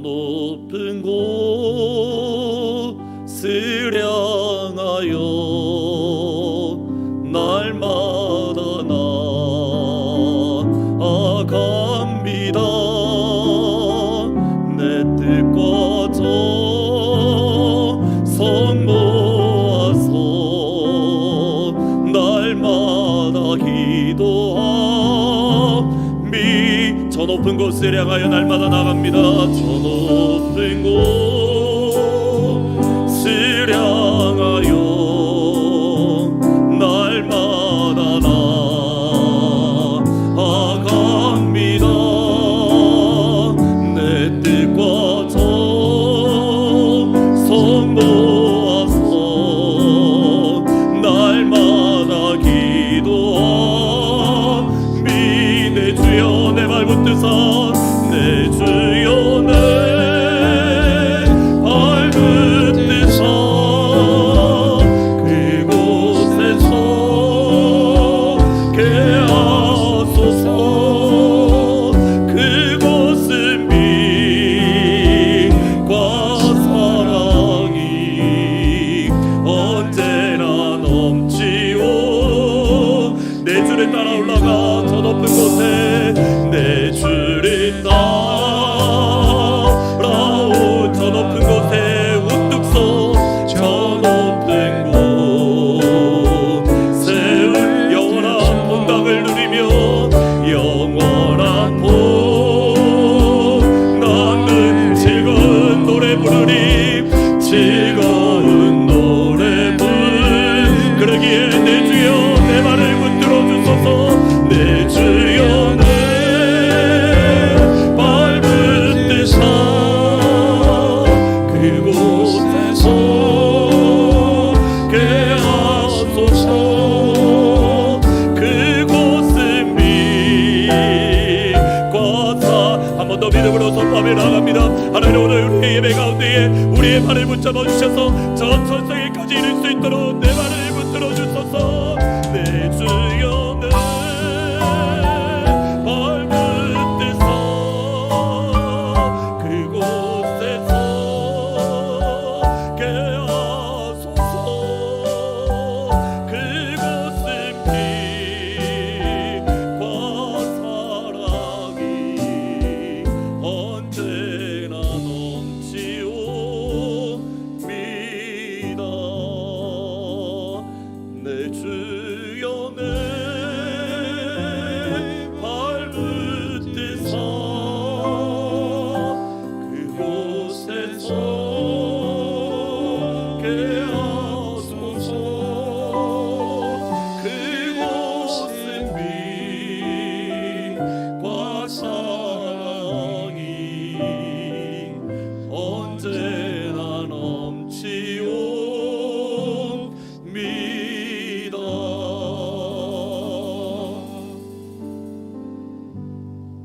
높은 곳을 향하여 날마다 나아갑니다. 내 뜻과 정성 모아서 날마다 기도함이 저 높은 곳을 향하여 날마다 나갑니다. 저 높은 곳을 향하여 날마다 나아갑니다. 내 뜻과 정성 모아서 날마다 기도함이 내 주여 내 발 붙드사 내 주여 내 발 붙드사 그곳에서 개하소서. 그곳은 빛과 사랑이 언제나 넘치오. 내 주를 따라 올라가 저 높은 곳에 내 주를 따라오. 저 높은 곳에 우뚝 서 저 높은 곳에 영원한 평강을 누리며 영원한 평강을 즐거운 노래 부르리. 즐거운 노래 부르리. 그러기에 내 주여 내 말을 붙들어 주소서. 내 주여 내 발 붙드사 그곳에서 개하소서. 그곳은 빛과 사 한 번 더 믿음으로 선포하며 나갑니다. 하나님 오늘 우리의 예배 가운데에 우리의 발을 붙잡아 주셔서 저 천상에까지 이를 수 있도록 내 발을 붙들어 주소서. 내 주여 내 발 붙드사 그곳에서 개하소서. 그곳은 빛과 사랑이 언제나 넘치옵니다. 내 주여 내 발 붙드사 그곳에서 개하소서. 그곳은 빛과 사랑이 언제나 넘치옵니다.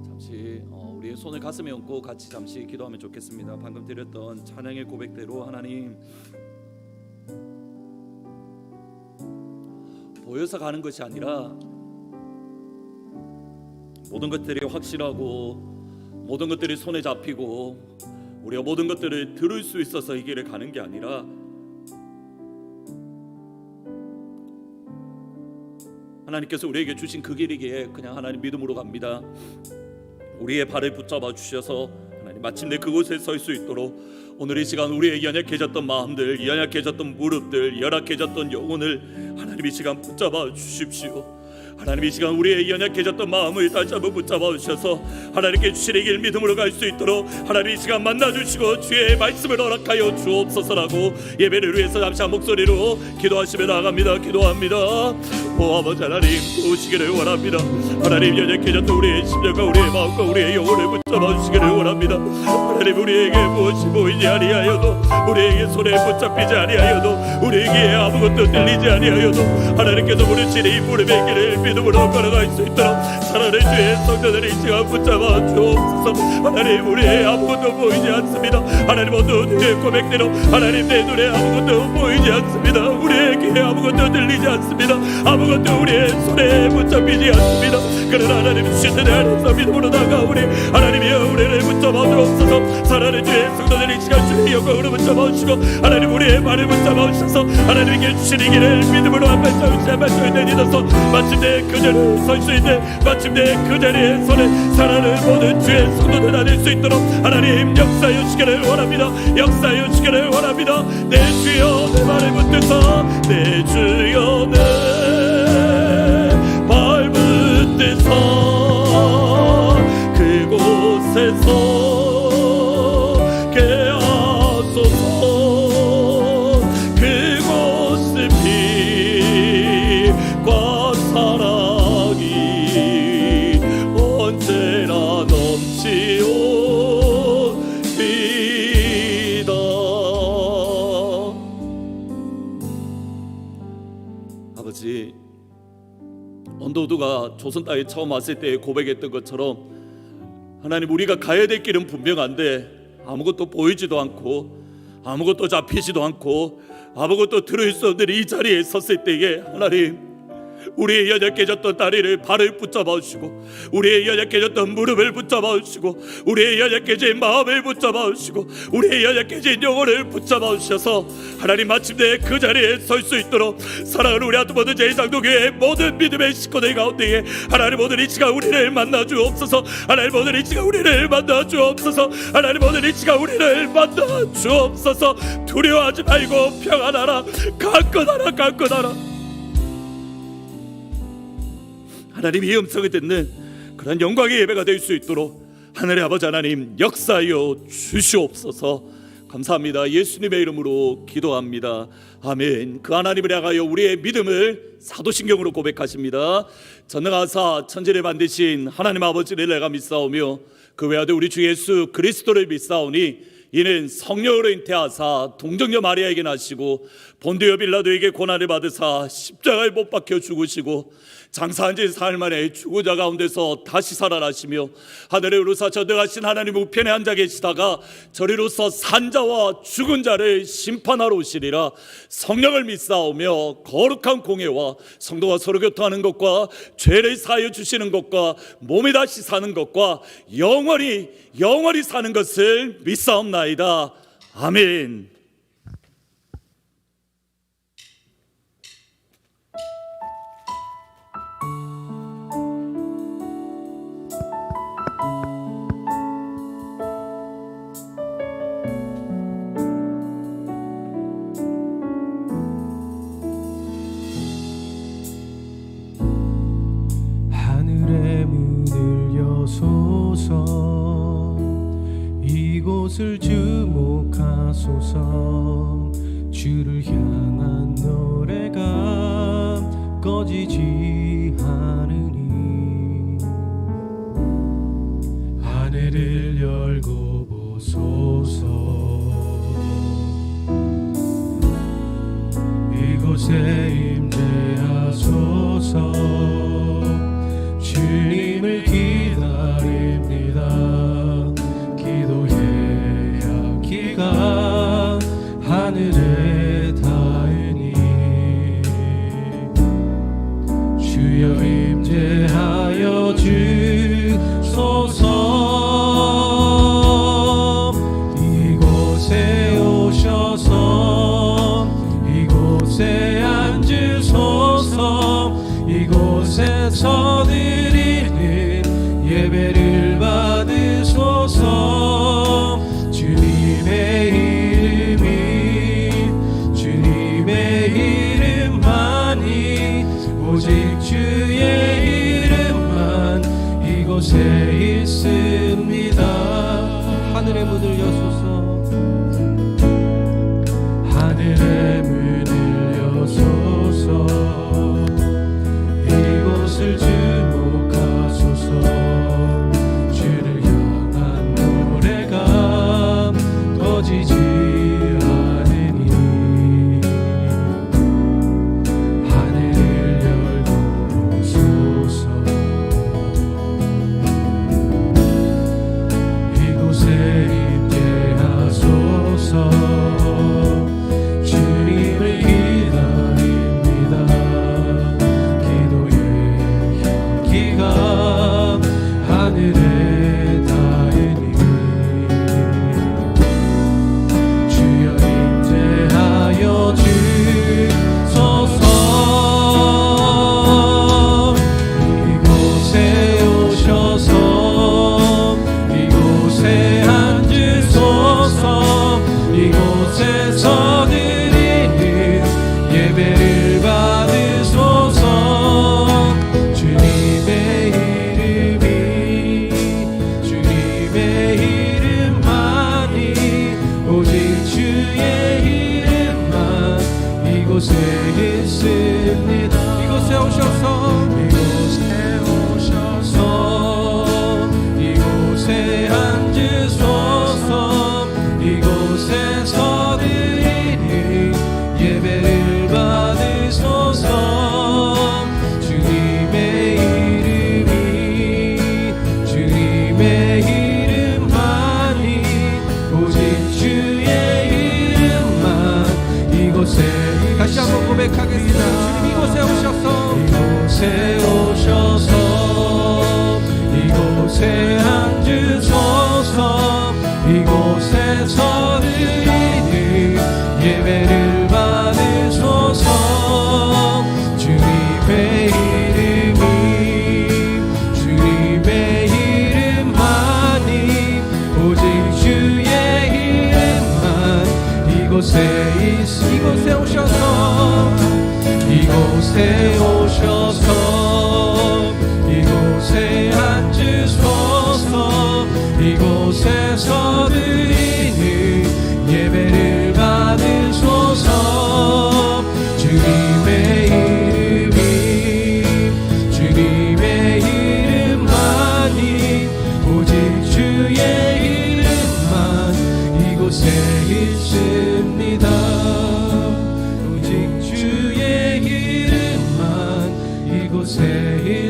잠시 우리의 손을 가슴에 얹고 같이 잠시 기도하면 좋겠습니다. 방금 드렸던 찬양의 고백대로 하나님 보여서 가는 것이 아니라 모든 것들이 확실하고 모든 것들이 손에 잡히고 우리가 모든 것들을 들을 수 있어서 이 길을 가는 게 아니라 하나님께서 우리에게 주신 그 길이기에 그냥 하나님 믿음으로 갑니다. 우리의 발을 붙잡아 주셔서 하나님 마침내 그곳에 설 수 있도록 오늘 이 시간 우리의 연약해졌던 마음들, 연약해졌던 무릎들, 열악해졌던 영혼을 하나님 이 시간 붙잡아 주십시오. 하나님 이 시간 우리의 연약해졌던 마음을 다시 한번 붙잡아 주셔서 하나님께 주신 길 믿음으로 갈 수 있도록 하나님 이 시간 만나주시고 주의 말씀을 허락하여 주옵소서라고 예배를 위해서 잠시 한 목소리로 기도하시며 나갑니다. 기도합니다. 오 아버지 하나님 도우시기를 원합니다. 하나님 연약해졌던 우리의 심령과 우리의 마음과 우리의 영혼을 붙잡아 주시기를 원합니다. 하나님 우리에게 무엇이 보이지 아니하여도 우리에게 손에 붙잡히지 아니하여도 우리에게 아무것도 들리지 아니하여도 하나님께서 부르시는 이 무릎의 길을 길을 믿음으로 걸어갈 수 있도록 살아내 주의 성도들이 이 시간 붙잡아 주옵소서. 하나님, 우리의 아무것도 보이지 않습니다. 하나님, 모두 주의 고백대로 하나님 내 눈에 아무것도 보이지 않습니다. 우리의 귀에 아무것도 들리지 않습니다. 아무것도 우리의 손에 붙잡히지 않습니다. 그러나 하나님 주신 은혜 안에서 믿음으로 다가오니 하나님이여 우리를 붙잡아 주옵소서. 살아내 주의 성도들이 이 시간 주의 영광으로 붙잡아 주시고 하나님 우리의 말을 붙잡아 주셔서 하나님께 주신 이 길을 믿음으로 한 발짝 내딛어서 마침내 그 자리에 설 수 있는, 마침내 그 자리에 서는 살아는 모든 주의 성도들 다닐 수 있도록 하나님 역사여 주기를 원합니다. 역사여 주기를 원합니다. 내 주여 내 발을 붙드사, 내 주여 내 발 붙드사 그곳에서 언더우드가 조선 땅에 처음 왔을 때 고백했던 것처럼 하나님 우리가 가야 될 길은 분명한데 아무것도 보이지도 않고 아무것도 잡히지도 않고 아무것도 들을 수 없는 이 자리에 섰을 때에 하나님 우리의 연약해졌던 다리를 발을 붙잡아 주시고 우리의 연약해졌던 무릎을 붙잡아 주시고 우리의 연약해진 마음을 붙잡아 주시고 우리의 연약해진 영혼을 붙잡아 주셔서 하나님 마침내 그 자리에 설 수 있도록 사랑하는 우리 아트모드 제2장로교회 모든 믿음의 식구들 가운데에 하나님 오늘 이 시간 우리를 만나 주옵소서. 하나님 오늘 이 시간 우리를 만나 주옵소서. 하나님 오늘 이 시간 우리를 만나 주옵소서. 두려워하지 말고 평안하라, 강건하라, 강건하라. 하나님 이 음성을 듣는 그런 영광의 예배가 될 수 있도록 하늘의 아버지 하나님 역사하여 주시옵소서. 감사합니다. 예수님의 이름으로 기도합니다. 아멘. 그 하나님을 향하여 우리의 믿음을 사도신경으로 고백하십니다. 전능하사 천지를 만드신 하나님 아버지를 내가 믿사오며 그 외아들 우리 주 예수 그리스도를 믿사오니 이는 성령으로 잉태하사 동정녀 마리아에게 나시고 본디오 빌라도에게 고난을 받으사 십자가에 못 박혀 죽으시고 장사한 지 사흘 만에 죽은 자 가운데서 다시 살아나시며 하늘에 오르사 전능하신 하나님 우편에 앉아 계시다가 저리로서 산자와 죽은 자를 심판하러 오시리라. 성령을 믿사오며 거룩한 공예와 성도가 서로 교통하는 것과 죄를 사하여 주시는 것과 몸이 다시 사는 것과 영원히 사는 것을 믿사옵나이다. 아멘. 이곳을 주목하소서. 주를 향한 노래가 꺼지지 않으니 하늘을 열고 보소서. 이곳에 임재하소서. 주님을 기다립니다. 하늘에 닿으니 주여 임재하여 주소서. 이곳에 오셔서 이곳에 앉으소서. 이곳에서 드리는 예배를 받으소서. 주님의 오직 주의 이름만 이곳에 있습니다. 하늘의 문을 여소서. 하늘의 문을 여소서. 이곳을 주목하소서. 주를 향한 노래가 꺼지지 않으니 하늘을 열고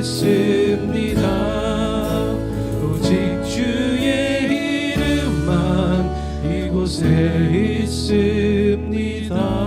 있습니다. 오직 주의 이름만 이곳에 있습니다.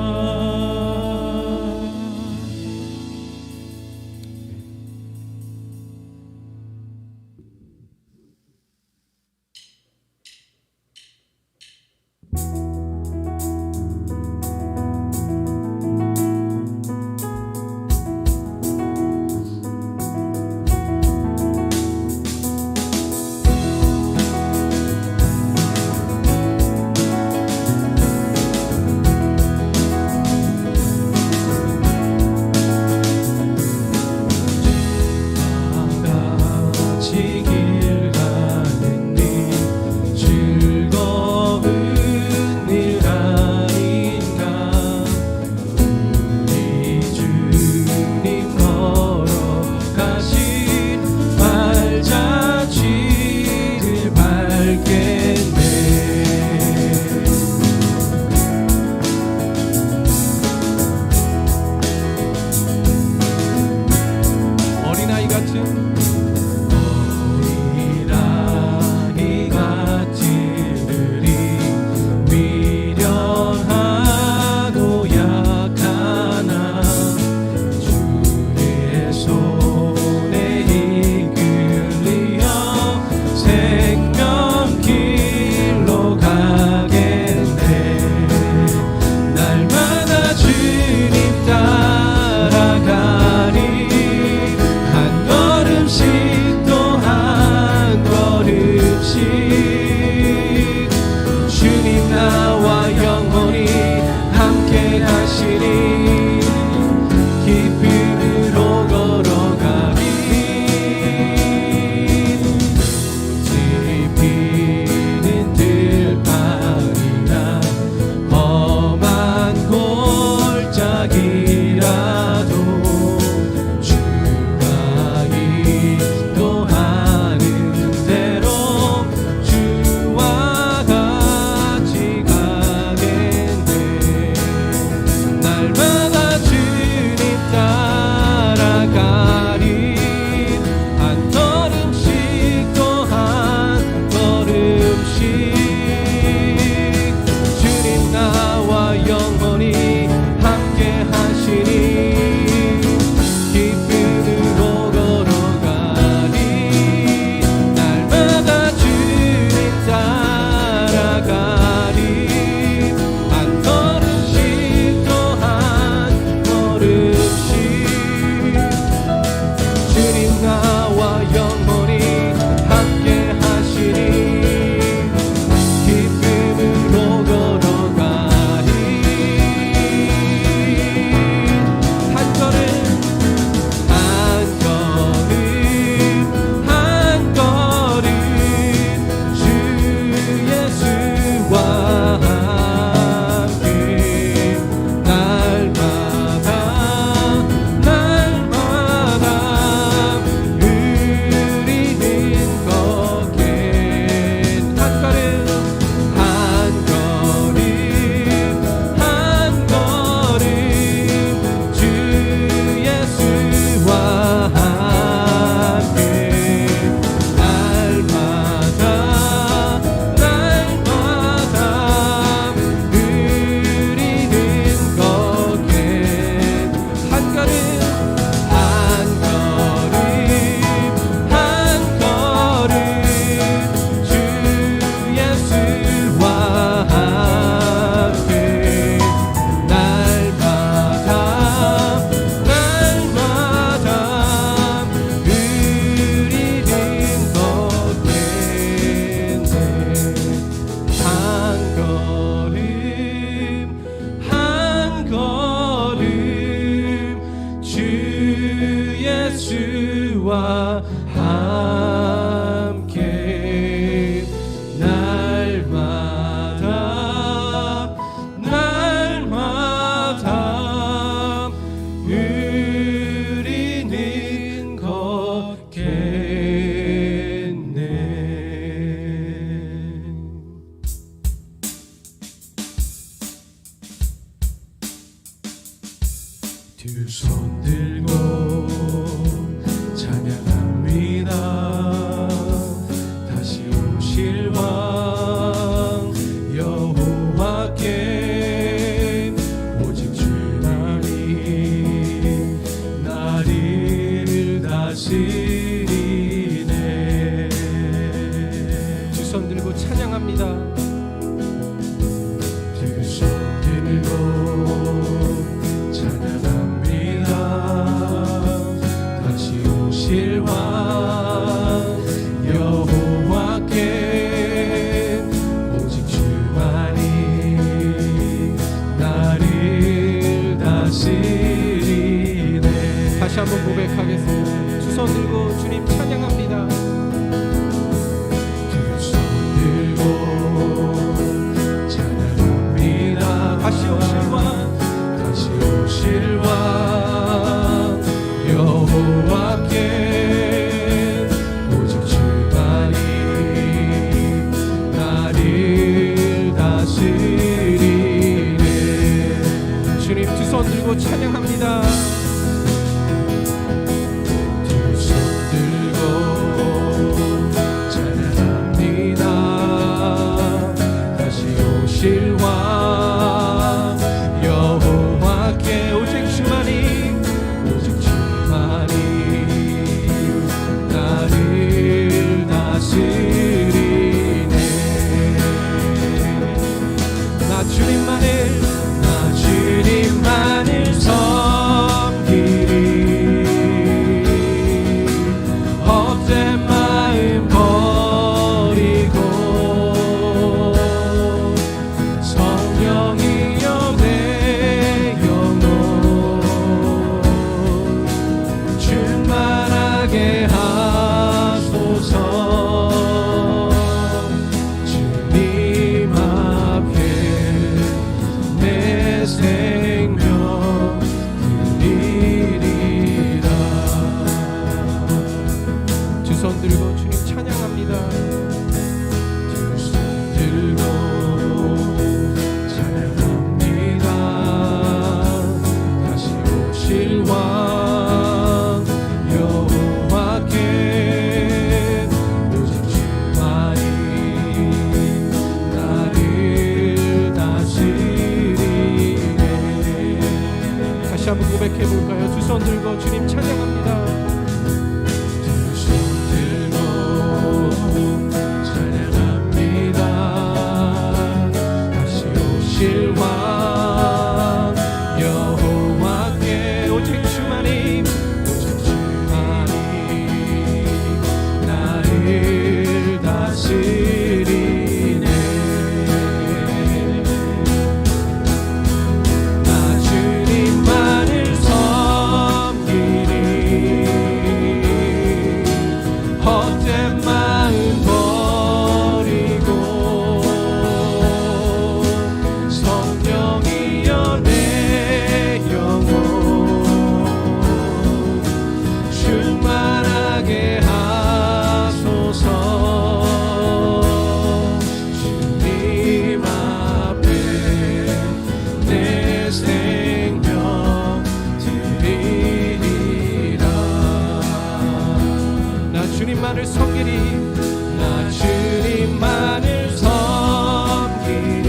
예수와 함께 날마다 우리는 걷겠네. 두 손 들고 찬양 찬양합니다. 다시 오실 왕 여호와께 오직 주만이 나를 다스리네. 두 손 들고 찬양합니다. 두 손 들고 찬양합니다. 다시 오실 왕 여호와께 오직 주만이 나를 다스리네. 다시 한번 고백하겠습니다. 두 손 들고 주님 찬양합니다. 두 손 들고 찬양합니다. 다시 오실 왕 여호와께 오직 주만이 나를 다스리네. 주님 두 손 들고 찬양합니다. 두 손 들고 찬양합니다. 다시 오실 왕 여호와께 오직 주만이 나를 다스리네. 나 주님만을 섬기리. 헛된 마음 버리고 성령이여 내 영혼 충만하게 하소서. 주님 앞에 내 생명 드리리라. 두 손 들고 주님 찬양합니다. 두 손 들고 찬양합니다. 다시 오실 왕 여호와께 오직 주만이 나를 다스리네. 다시 한번 고백해 볼까요? 두 손 들고 주님 찬양합니다. 두 손 들고 찬양합니다. 다시 오실 왕 여호와께 오직 주만이 나를 다스리네. 나 주님만을 섬기리. 헛된 마음 버리고 성령이여 내 영혼 충만하게 하소서. 주님 앞에 내 생명 드리리라. 나 주님만을 섬기리. 나 주님만을 섬기리.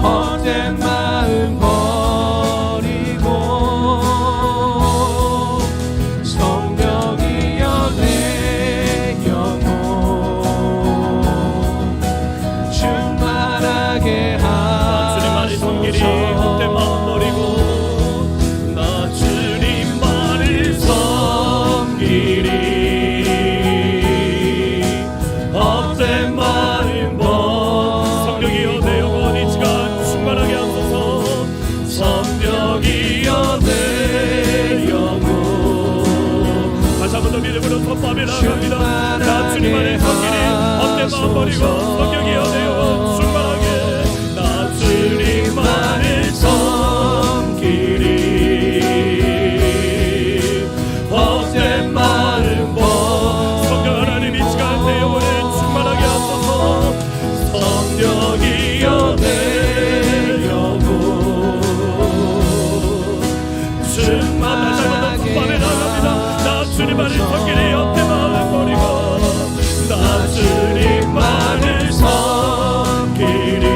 헛된 마음 버리고 성령이여 내 영혼 충만하게 주님만을 섬기리. 헛된 마음 버리고 나 주님만을 섬기리. 헛된 마음 성령이여 내 영혼이 지가 충만하게 하소서. 성령이여 내 영혼. 다시 한번 더 믿음으로 선포하며 나갑니다. 나 주님만을 섬기리. 헛된 마음 버리고 성령이여 내 영혼 충만하게. 나 주님만을 섬기리. 헛된 마음 성령 하나님 이 시간 내 영혼을 충만하게 하소서. 성령이여 내 영혼 충만하게 주님만을 섬기리 옆에 마음을 버리고 나 주님만을 섬기리.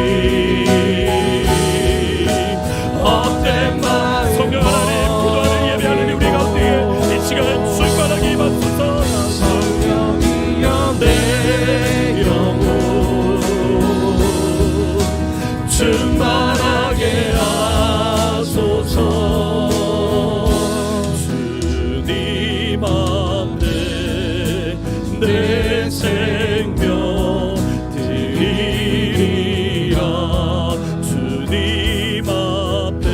헛된 말 성령 하나님 기도하는 예배하는 우리 가운데 이 시간 충만하게 임하소서. 성령이여 내 영혼 충만하게 하소서. 주님 앞에 내 생명 드리리라. 주님 앞에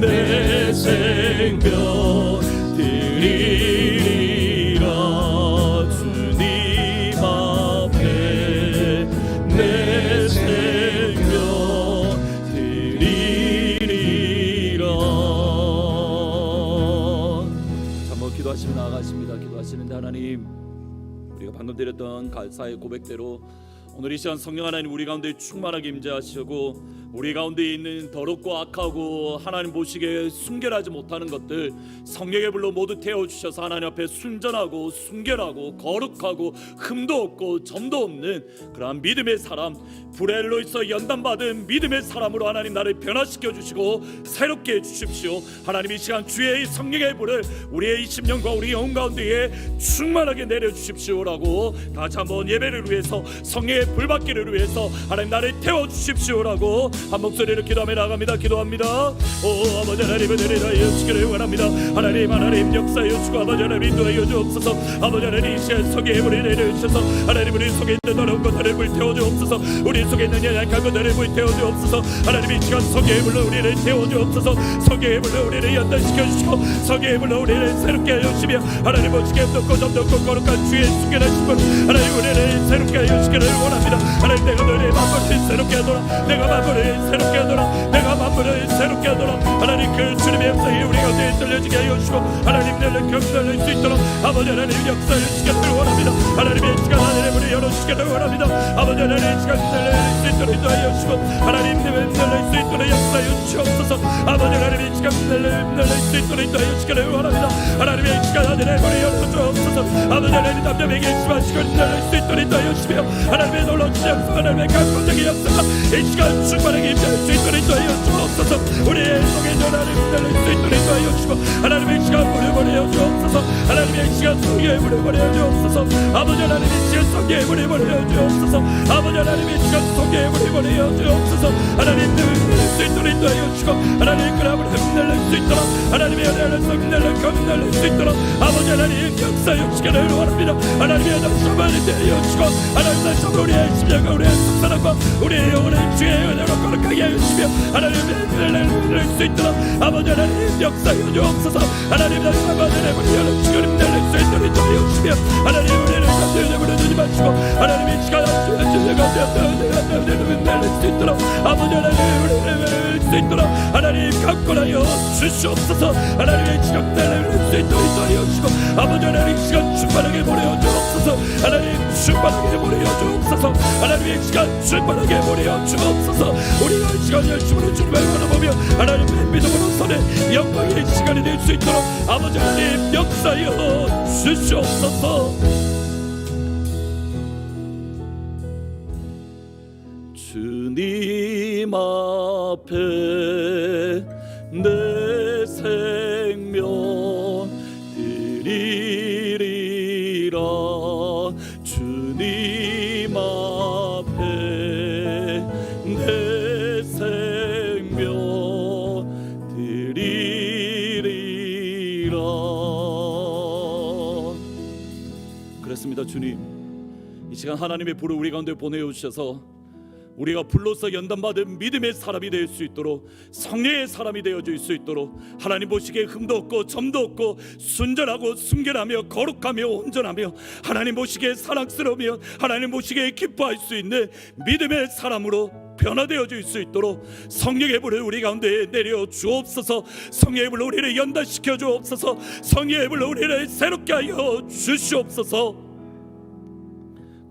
내 생명 드리리라. 주님 앞에 내 생명 드리리라. 한번 기도하시며 나아가십니다. 기도하시는데 하나님, 우리가 방금 드렸던 가사의 고백대로 오늘 이 시간 성령 하나님 우리 가운데 충만하게 임재하시고 우리 가운데 있는 더럽고 악하고 하나님 보시기에 순결하지 못하는 것들 성령의 불로 모두 태워주셔서 하나님 앞에 순전하고 순결하고 거룩하고 흠도 없고 점도 없는 그러한 믿음의 사람, 브렐로에서 연단받은 믿음의 사람으로 하나님 나를 변화시켜 주시고 새롭게 해주십시오. 하나님 이 시간 주의 성령의 불을 우리의 이 심령과 우리 영혼 가운데에 충만하게 내려주십시오라고 다시 한번 예배를 위해서 성령의 불받기를 위해서 하나님 나를 태워주십시오라고 한 목소리로 기도하며 나갑니다. 기도합니다. 오 아버지 하나님 은혜를 다하여 주시기를 원합니다. 하나님 역사하여 주시고 아버지 하나님 인도하여 주옵소서. 아버지 하나님 이 시간 성령의 불을 내려주셔서 하나님 우리 속에 있는 더러운 것들을 불태워 주옵소서. 우리 속에 있는 약한 것들을 불태워 주옵소서. 하나님 이 시간 성령의 불로 우리를 태워 주옵소서. 성령의 불로 우리를 연단시켜 주시고 성령의 불로 우리를 새롭게 하여 주시며 하나님 보시기에 높고 점도 없고 거룩한 주의 순결하신 분 하나님 우리를 새롭게 하여 주시기를 원합니다. 하나님 내가 너의 만물을 새롭게 하도록 내가 만물을 새롭게 하도록 내가 만물을 새롭게 하도록 하나님 그 주님의 역사에 우리 가운데 들려지게 하여 주시고 하나님 내를 경달릴 수 있도록 아버지 하나님 역사를 주시기를 원합니다. 하나님의 시간 하늘의 문을 열어주시기를 원합니다. 아버지 하나님 시간 들릴 수 있도록 인도하여 주시고 하나님 내를 들릴 수 있도록 역사하여 주시옵소서. 아버지 하나님의 시간 들릴 수 있도록 인도하여 주시기를 원합니다. 하나님의 시간 하늘의 문을 열어주옵소서. 아버지 하나님 남자에게 심하시고 들릴 수 있도록 인도하여 주시며 하나님의 놀라우신 역사 하나님의 감동적인 역사가 이 시간 충만하게 임재할 수 있도록 인도하여 주옵소서. 우리의 속에 전하를 들릴 수 있도록 인도하여 주시고 하나님의 시간 물을 보내어 주옵소서. 하나님의 시간 성경의 물을 보내어 주옵소서. 아버지 하나님의 시간 성경의 물을 보내어 주옵소서. 아버지 하나님의 시간 성경의 물을 보내어 주옵소서. 하나님 들릴 수 있도록 인도하여 주시고 하나님 그라을 흔들릴 수 있도록 하나님의 은혜를 흔들릴 수 있도록 아버지 하나님 역사여 주시기를 원합니다. 하나님의 다시 한번 내려 주시고 하나님 다시 한번 우리의 심령과 우리의 속사람과 우리의 영혼을 주의 은혜로 거룩하게 하여 주시며 하나님의 은혜를 흔들릴 수 있도록 아버지 하나님 역사여 주옵소서. 하나님 다시 한번 은혜를 열어주시고 흔들릴 수 있도록 인도하여 주시며 하나님 은혜를 감사히 부르지 마시고 하나님의 시간 흔들릴 수 있도록 아버지 하나님 은혜를 수 있도록 하나님 강권하여 주시옵소서. 하나님의 시간 흔들릴 수 있도록 인도하여 주시고 아버지 하나님 시간 충만하게 보내어 주옵소서. 하나님 충만하게 보내어 주옵소서. 하나님의 시간 충만하게 보내어 주옵소서. 우리가 이 시간 열심으로 주님을 바라보며 하나님의 믿음으로 선의 영광의 시간이 될 수 있도록 아버지 하나님 역사여 주시옵소서. 주님 앞에 내 생명 드리리라. 주님 앞에 내 생명 드리리라. 그렇습니다. 주님 이 시간 하나님의 불을 우리 가운데 보내어 주셔서 우리가 불로서 연단받은 믿음의 사람이 될 수 있도록 성령의 사람이 되어질 수 있도록 하나님 보시기에 흠도 없고 점도 없고 순전하고 순결하며 거룩하며 온전하며 하나님 보시기에 사랑스러우며 하나님 보시기에 기뻐할 수 있는 믿음의 사람으로 변화되어질 수 있도록 성령의 불을 우리 가운데 내려 주옵소서. 성령의 불로 우리를 연단시켜 주옵소서. 성령의 불로 우리를 새롭게 하여 주시옵소서.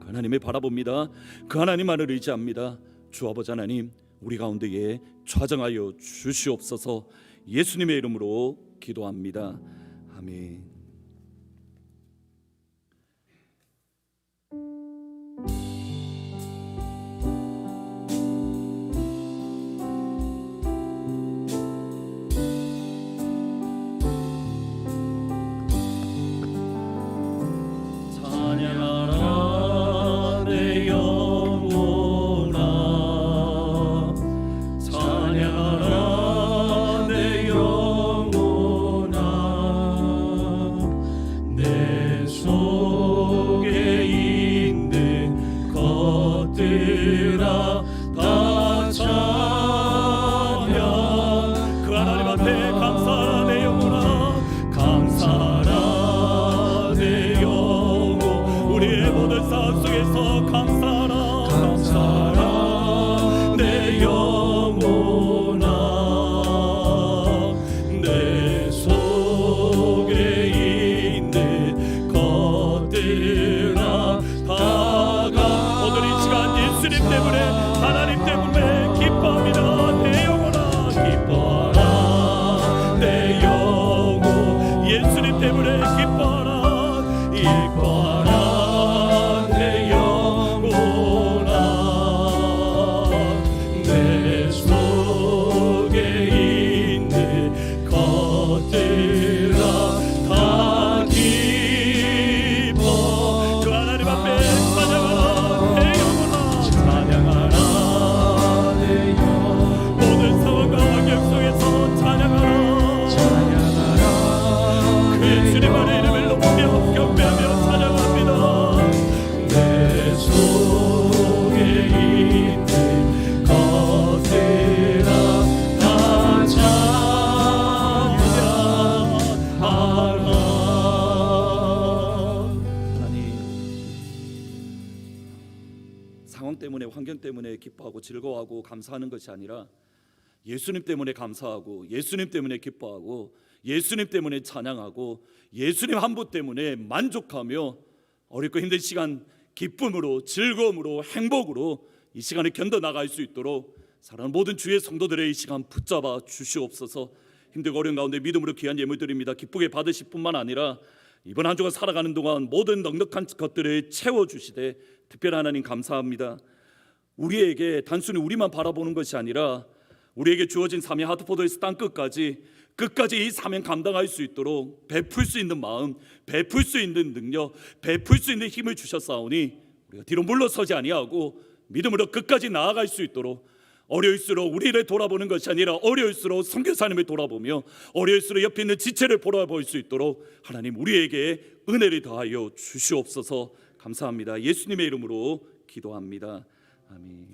하나님을 바라봅니다. 그 하나님만을 의지합니다. 주 아버지 하나님 우리 가운데에 좌정하여 주시옵소서. 예수님의 이름으로 기도합니다. 아멘. 예수님 때문에 기뻐하라 기뻐하라 내 영혼아 내 속에 있는 것들아 다 기뻐 그 하나님 앞에 찬양하라 내 영혼아 찬양하라 내 영혼 모든 상황과 환경 속에서 찬양하라 그 주님만의 이름을 높이며 경배하며 찬양합니다 내 속에 있는 것들아 다 찬양하라 하나님 상황 때문에 환경 때문에 기뻐하고 즐거워하고 감사하는 것이 아니라 예수님 때문에 감사하고 예수님 때문에 기뻐하고 예수님 때문에 찬양하고 예수님 한 분 때문에 만족하며 어렵고 힘든 시간 기쁨으로 즐거움으로 행복으로 이 시간을 견뎌나갈 수 있도록 사랑하는 모든 주의 성도들의 이 시간 붙잡아 주시옵소서. 힘들고 어려운 가운데 믿음으로 귀한 예물 드립니다. 기쁘게 받으실 뿐만 아니라 이번 한 주간 살아가는 동안 모든 넉넉한 것들을 채워주시되 특별히 하나님 감사합니다. 우리에게 단순히 우리만 바라보는 것이 아니라 우리에게 주어진 사명 하트포드에서 땅끝까지 이 사명 감당할 수 있도록 베풀 수 있는 마음, 베풀 수 있는 능력, 베풀 수 있는 힘을 주셨사오니 우리가 뒤로 물러서지 아니하고 믿음으로 끝까지 나아갈 수 있도록 어려울수록 우리를 돌아보는 것이 아니라 어려울수록 선교사님을 돌아보며 어려울수록 옆에 있는 지체를 돌아볼 수 있도록 하나님 우리에게 은혜를 더하여 주시옵소서. 감사합니다. 예수님의 이름으로 기도합니다. 아멘.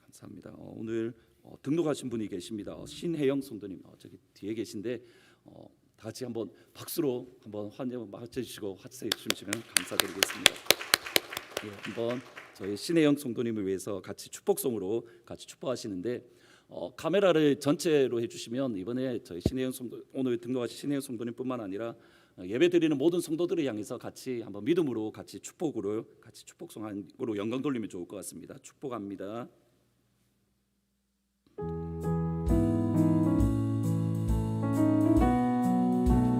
감사합니다. 오늘 등록하신 분이 계십니다. 신혜영 성도님 저기 뒤에 계신데 다 같이 한번 박수로 한번 환영 맞춰주시고 화채해 주시면 감사드리겠습니다. 예, 한번 저희 신혜영 성도님을 위해서 같이 축복송으로 같이 축복하시는데 카메라를 전체로 해주시면 이번에 저희 신혜영 성도 오늘 등록하신 신혜영 성도님뿐만 아니라 예배드리는 모든 성도들을 향해서 같이 한번 믿음으로 같이 축복으로 같이 축복송으로 영광 돌리면 좋을 것 같습니다. 축복합니다.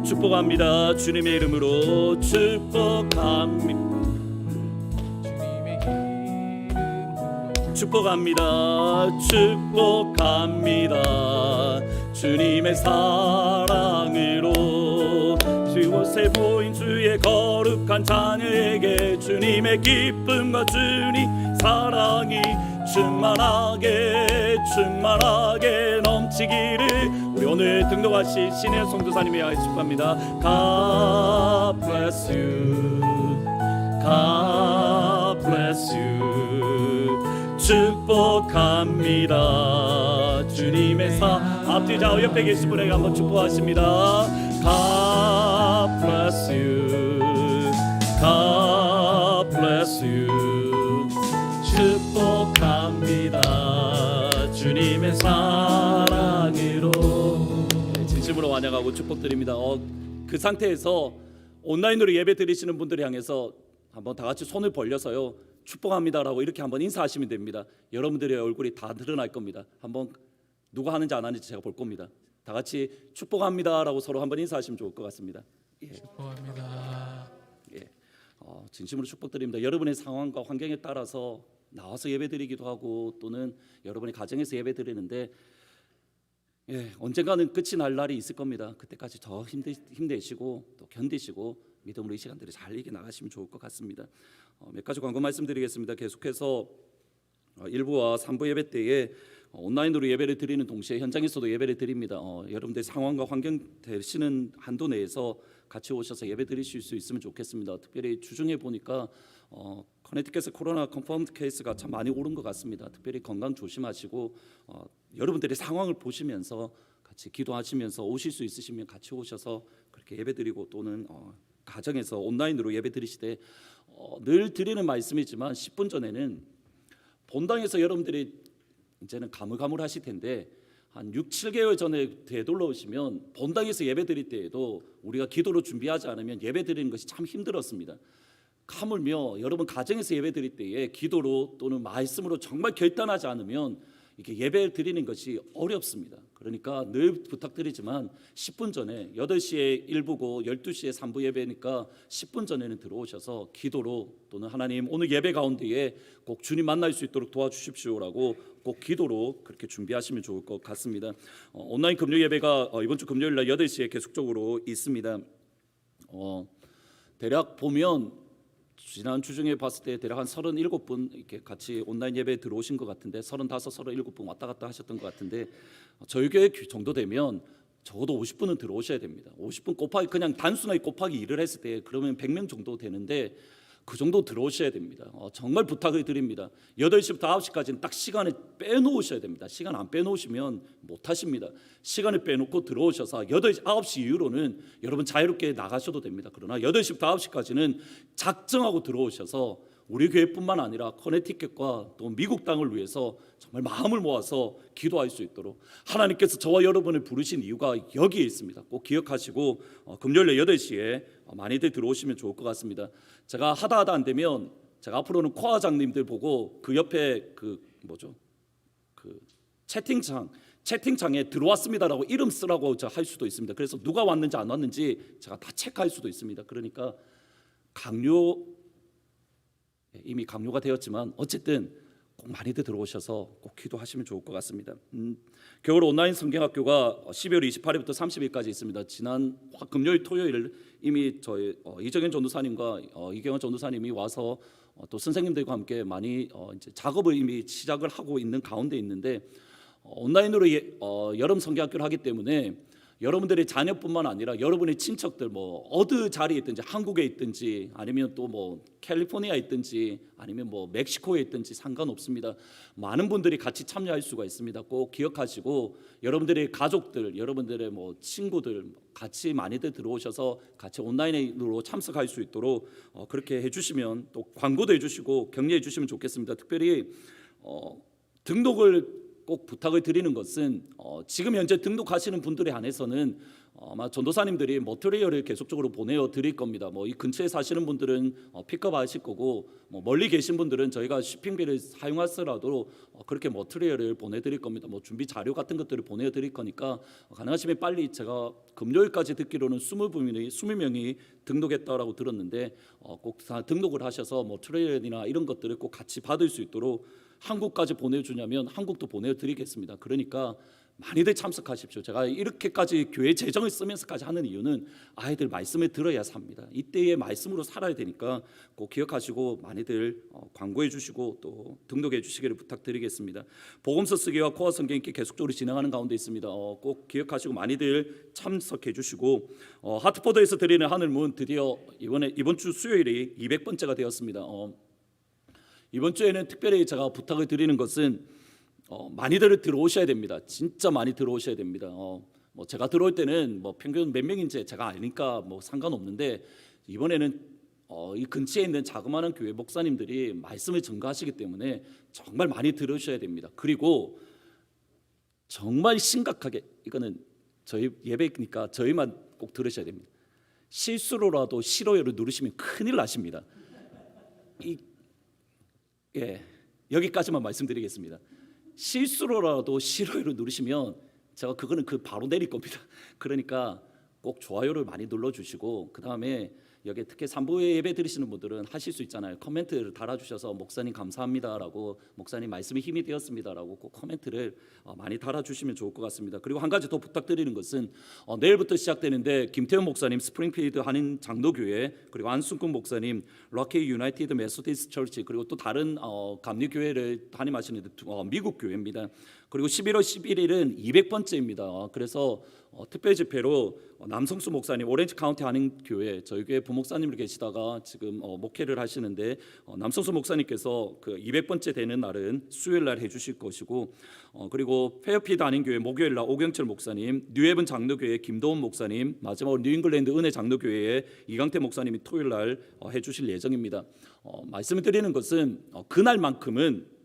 축복합니다. 주님의 이름으로 축복합니다. 축복합니다. 축복합니다. 주님의 사랑으로 그곳에 보인 주의 거룩한 자녀에게 주님의 기쁨과 주님 사랑이 충만하게 넘치기를 우리 오늘 등록하신 신의 성도사님의 아이 축복합니다. God bless you, God bless you. 축복합니다. 주님의 앞뒤 좌우 옆에 계신 분에게 한번 축복하십니다. God bless you, God bless you. 축복합니다. 주님의 사랑으로 진심으로 환영하고 축복드립니다. 그 상태에서 온라인으로 예배 드리시는 분들 향해서 한번 다 같이 손을 벌려서요 축복합니다라고 이렇게 한번 인사하시면 됩니다. 여러분들의 얼굴이 다 드러날 겁니다. 한번 누가 하는지 안 하는지 제가 볼 겁니다. 다 같이 축복합니다라고 서로 한번 인사하시면 좋을 것 같습니다. 예. 축복합니다. 예. 진심으로 축복드립니다. 여러분의 상황과 환경에 따라서 나와서 예배드리기도 하고 또는 여러분의 가정에서 예배드리는데 언젠가는 끝이 날 날이 있을 겁니다. 그때까지 더 힘내시고 또 견디시고 믿음으로 이 시간들을 잘 이겨 나가시면 좋을 것 같습니다. 몇 가지 광고 말씀드리겠습니다. 계속해서 1부와 3부 예배 때에 온라인으로 예배를 드리는 동시에 현장에서도 예배를 드립니다. 여러분들 상황과 환경 되시는 한도 내에서 같이 오셔서 예배 드리실 수 있으면 좋겠습니다. 특별히 주중에 보니까 커네티켓의 코로나 컨펌드 케이스가 참 많이 오른 것 같습니다. 특별히 건강 조심하시고 여러분들의 상황을 보시면서 같이 기도하시면서 오실 수 있으시면 같이 오셔서 그렇게 예배드리고 또는 가정에서 온라인으로 예배드리시되 늘 드리는 말씀이지만 10분 전에는 본당에서 여러분들이 이제는 가물가물하실 텐데 한 6, 7개월 전에 되돌아오시면 본당에서 예배드릴 때에도 우리가 기도로 준비하지 않으면 예배드리는 것이 참 힘들었습니다. 하물며 여러분 가정에서 예배드릴 때에 기도로 또는 말씀으로 정말 결단하지 않으면 이게 예배 드리는 것이 어렵습니다. 그러니까 늘 부탁드리지만 10분 전에 8시에 1부고 12시에 3부 예배니까 10분 전에는 들어오셔서 기도로 또는 하나님 오늘 예배 가운데에 꼭 주님 만날 수 있도록 도와주십시오라고 꼭 기도로 그렇게 준비하시면 좋을 것 같습니다. 온라인 금요 예배가 이번 주 금요일 날 8시에 계속적으로 있습니다. 대략 보면 지난 주 중에 봤을 때 대략 한 37분 이렇게 같이 온라인 예배에 들어오신 것 같은데 35, 37분 왔다 갔다 하셨던 것 같은데 저희 교회 정도 되면 적어도 50분은 들어오셔야 됩니다. 50분 곱하기 그냥 단순하게 곱하기 2를 했을 때 그러면 100명 정도 되는데 그 정도 들어오셔야 됩니다. 정말 부탁을 드립니다. 8시부터 9시까지는 딱 시간을 빼놓으셔야 됩니다. 시간 안 빼놓으시면 못하십니다. 시간을 빼놓고 들어오셔서 8시, 9시 이후로는 여러분 자유롭게 나가셔도 됩니다. 그러나 8시부터 9시까지는 작정하고 들어오셔서 우리 교회뿐만 아니라 커네티켓과 또 미국 땅을 위해서 정말 마음을 모아서 기도할 수 있도록 하나님께서 저와 여러분을 부르신 이유가 여기에 있습니다. 꼭 기억하시고 금요일 8시에 많이들 들어오시면 좋을 것 같습니다. 제가 하다 안 되면 제가 앞으로는 코아장님들 보고 그 옆에 그 채팅창에 들어왔습니다라고 이름 쓰라고 할 수도 있습니다. 그래서 누가 왔는지 안 왔는지 제가 다 체크할 수도 있습니다. 그러니까 이미 강요가 되었지만 어쨌든 꼭 많이들 들어오셔서 꼭 기도하시면 좋을 것 같습니다. 겨울 온라인 성경학교가 12월 28일부터 30일까지 있습니다. 지난 금요일, 토요일 이미 저희 이정현 전도사님과 이경원 전도사님이 와서 또 선생님들과 함께 많이 이제 작업을 이미 시작을 하고 있는 가운데 있는데 온라인으로 여름 성경학교를 하기 때문에 여러분들의 자녀뿐만 아니라 여러분의 친척들 어느 자리에 있든지 한국에 있든지 아니면 또 캘리포니아에 있든지 아니면 멕시코에 있든지 상관없습니다. 많은 분들이 같이 참여할 수가 있습니다. 꼭 기억하시고 여러분들의 가족들, 여러분들의 친구들 같이 많이들 들어오셔서 같이 온라인으로 참석할 수 있도록 그렇게 해주시면 또 광고도 해주시고 격려해 주시면 좋겠습니다. 특별히 등록을 꼭 부탁을 드리는 것은 지금 현재 등록하시는 분들에 한해서는 아마 전도사님들이 머티리얼을 계속적으로 보내어 드릴 겁니다. 이 근처에 사시는 분들은 픽업하실 거고 멀리 계신 분들은 저희가 쇼핑비를 사용하더라도 그렇게 머티리얼을 보내드릴 겁니다. 준비 자료 같은 것들을 보내드릴 거니까 가능하시면 빨리 제가 금요일까지 듣기로는 20명이 등록했다라고 들었는데 꼭 다 등록을 하셔서 머티리얼이나 이런 것들을 꼭 같이 받을 수 있도록 한국까지 보내주냐면 한국도 보내드리겠습니다. 그러니까 많이들 참석하십시오. 제가 이렇게까지 교회 재정을 쓰면서까지 하는 이유는 아이들 말씀을 들어야 삽니다. 이때의 말씀으로 살아야 되니까 꼭 기억하시고 많이들 광고해 주시고 또 등록해 주시기를 부탁드리겠습니다. 복음서 쓰기와 코어 성경 읽기 계속적으로 진행하는 가운데 있습니다. 꼭 기억하시고 많이들 참석해 주시고 하트포드에서 드리는 하늘문 드디어 이번 주 수요일이 200번째가 되었습니다. 이번 주에는 특별히 제가 부탁을 드리는 것은 많이들 들어오셔야 됩니다. 진짜 많이 들어오셔야 됩니다. 제가 들어올 때는 평균 몇 명인지 제가 아니까 상관없는데 이번에는 이 근처에 있는 자그마한 교회 목사님들이 말씀을 전가하시기 때문에 정말 많이 들으셔야 됩니다. 그리고 정말 심각하게 이거는 저희 예배니까 저희만 꼭 들으셔야 됩니다. 실수로라도 싫어요를 누르시면 큰일 나십니다. 여기까지만 말씀드리겠습니다. 실수로라도 싫어요를 누르시면 제가 그거는 바로 내릴 겁니다. 그러니까 꼭 좋아요를 많이 눌러주시고 그 다음에 여기 특히 3부에 예배 드리시는 분들은 하실 수 있잖아요. 코멘트를 달아주셔서 목사님 감사합니다라고 목사님 말씀이 힘이 되었습니다라고 꼭 코멘트를 많이 달아주시면 좋을 것 같습니다. 그리고 한 가지 더 부탁드리는 것은 내일부터 시작되는데 김태현 목사님 스프링필드 한인 장로교회 그리고 안순근 목사님 럭키 유나이티드 메소디스트 처치 그리고 또 다른 감리교회를 담임하시는 미국 교회입니다. 그리고 11월 11일은 200번째입니다. 그래서 특별 집회로 남성수 목사님 오렌지 카운티 한인교회 저희 교회 부목사님으로 계시다가 지금 목회를 하시는데 남성수 목사님께서 그 200번째 되는 날은 수요일 날 해주실 것이고 그리고 페어피드 한인교회 목요일 날 오경철 목사님 뉴헤븐 장로교회 김도훈 목사님 마지막으로 뉴잉글랜드 은혜 장로교회의 이강태 목사님이 토요일 날 해주실 예정입니다. 말씀을 드리는 것은 그날만큼은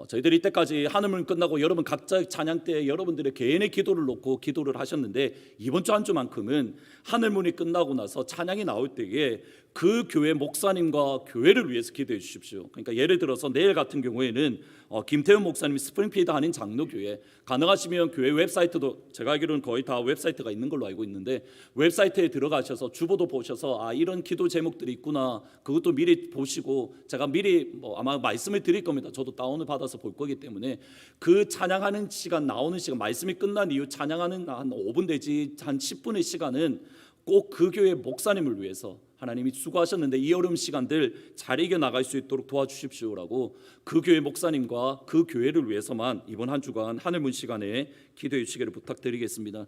저희들이 이때까지 하늘문 끝나고 여러분 각자 찬양 때 여러분들의 개인의 기도를 놓고 기도를 하셨는데 이번 주 한 주만큼은 하늘문이 끝나고 나서 찬양이 나올 때에 그 교회 목사님과 교회를 위해서 기도해 주십시오. 그러니까 예를 들어서 내일 같은 경우에는 김태훈 목사님 스프링필드 한인 장로교회, 가능하시면 교회 웹사이트도 제가 알기로는 거의 다 웹사이트가 있는 걸로 알고 있는데, 웹사이트에 들어가셔서 주보도 보셔서 이런 기도 제목들이 있구나, 그것도 미리 보시고, 제가 미리 아마 말씀을 드릴 겁니다. 저도 다운을 받아서 볼 거기 때문에 그 찬양하는 시간, 나오는 시간, 말씀이 끝난 이후 찬양하는 한 5분 내지 한 10분의 시간은 꼭 그 교회 목사님을 위해서, 하나님이 수고하셨는데 이 어려운 시간들 잘 이겨나갈 수 있도록 도와주십시오라고 그 교회 목사님과 그 교회를 위해서만 이번 한 주간 하늘문 시간에 기도해 주시기를 부탁드리겠습니다.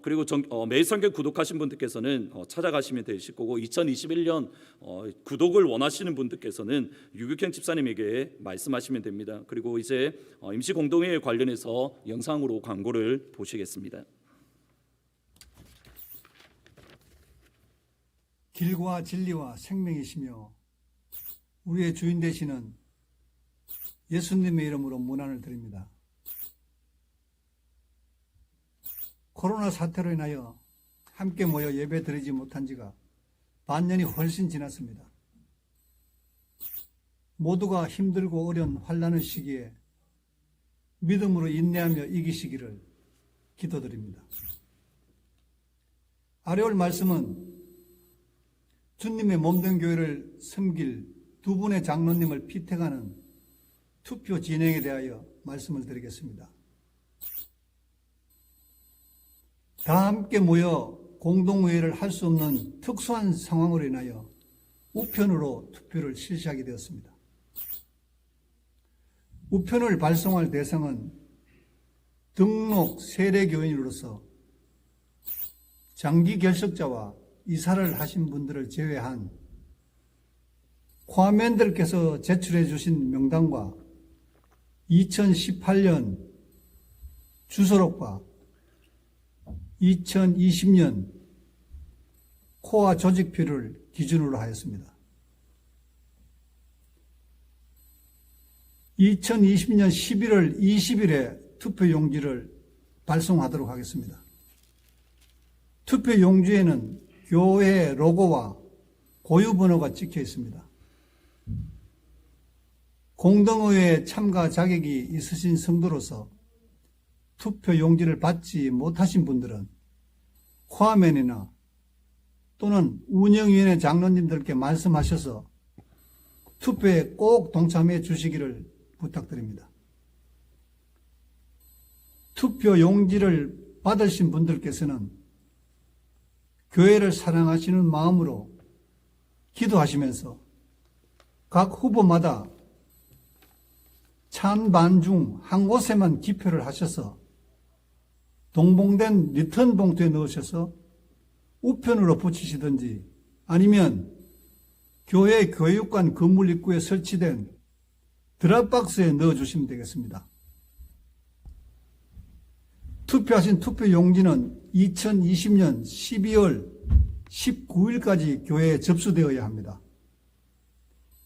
그리고 매일 성경 구독하신 분들께서는 찾아가시면 되실 거고, 2021년 구독을 원하시는 분들께서는 유규현 집사님에게 말씀하시면 됩니다. 그리고 이제 임시 공동회에 관련해서 영상으로 광고를 보시겠습니다. 길과 진리와 생명이시며 우리의 주인 되시는 예수님의 이름으로 문안을 드립니다. 코로나 사태로 인하여 함께 모여 예배 드리지 못한 지가 반년이 훨씬 지났습니다. 모두가 힘들고 어려운 환난의 시기에 믿음으로 인내하며 이기시기를 기도드립니다. 아래 올 말씀은 주님의 몸된 교회를 섬길 두 분의 장로님을 피택하는 투표 진행에 대하여 말씀을 드리겠습니다. 다 함께 모여 공동회의를 할 수 없는 특수한 상황으로 인하여 우편으로 투표를 실시하게 되었습니다. 우편을 발송할 대상은 등록 세례교인으로서 장기 결석자와 이사를 하신 분들을 제외한 코아맨들께서 제출해 주신 명단과 2018년 주소록과 2020년 코아 조직표를 기준으로 하였습니다. 2020년 11월 20일에 투표용지를 발송하도록 하겠습니다. 투표용지에는 교회 로고와 고유번호가 찍혀 있습니다. 공동의회 참가 자격이 있으신 성도로서 투표 용지를 받지 못하신 분들은 코아맨이나 또는 운영위원회 장로님들께 말씀하셔서 투표에 꼭 동참해 주시기를 부탁드립니다. 투표 용지를 받으신 분들께서는 교회를 사랑하시는 마음으로 기도하시면서 각 후보마다 찬반 중 한 곳에만 기표를 하셔서 동봉된 리턴 봉투에 넣으셔서 우편으로 붙이시든지 아니면 교회 교육관 건물 입구에 설치된 드랍박스에 넣어주시면 되겠습니다. 투표하신 투표 용지는 2020년 12월 19일까지 교회에 접수되어야 합니다.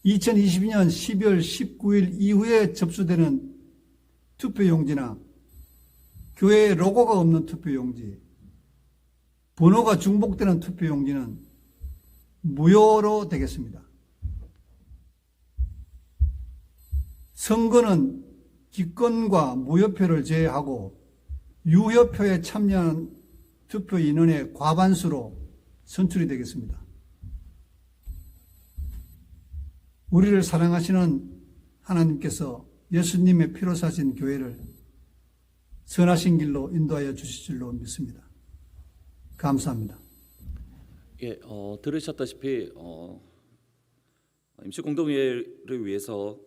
2022년 12월 19일 이후에 접수되는 투표용지나 교회에 로고가 없는 투표용지, 번호가 중복되는 투표용지는 무효로 되겠습니다. 선거는 기권과 무효표를 제외하고 유효표에 참여한 투표 인원의 과반수로 선출이 되겠습니다. 우리를 사랑하시는 하나님께서 예수님의 피로 사신 교회를 선하신 길로 인도하여 주실 줄로 믿습니다. 감사합니다. 예, 들으셨다시피 임시공동회를 위해서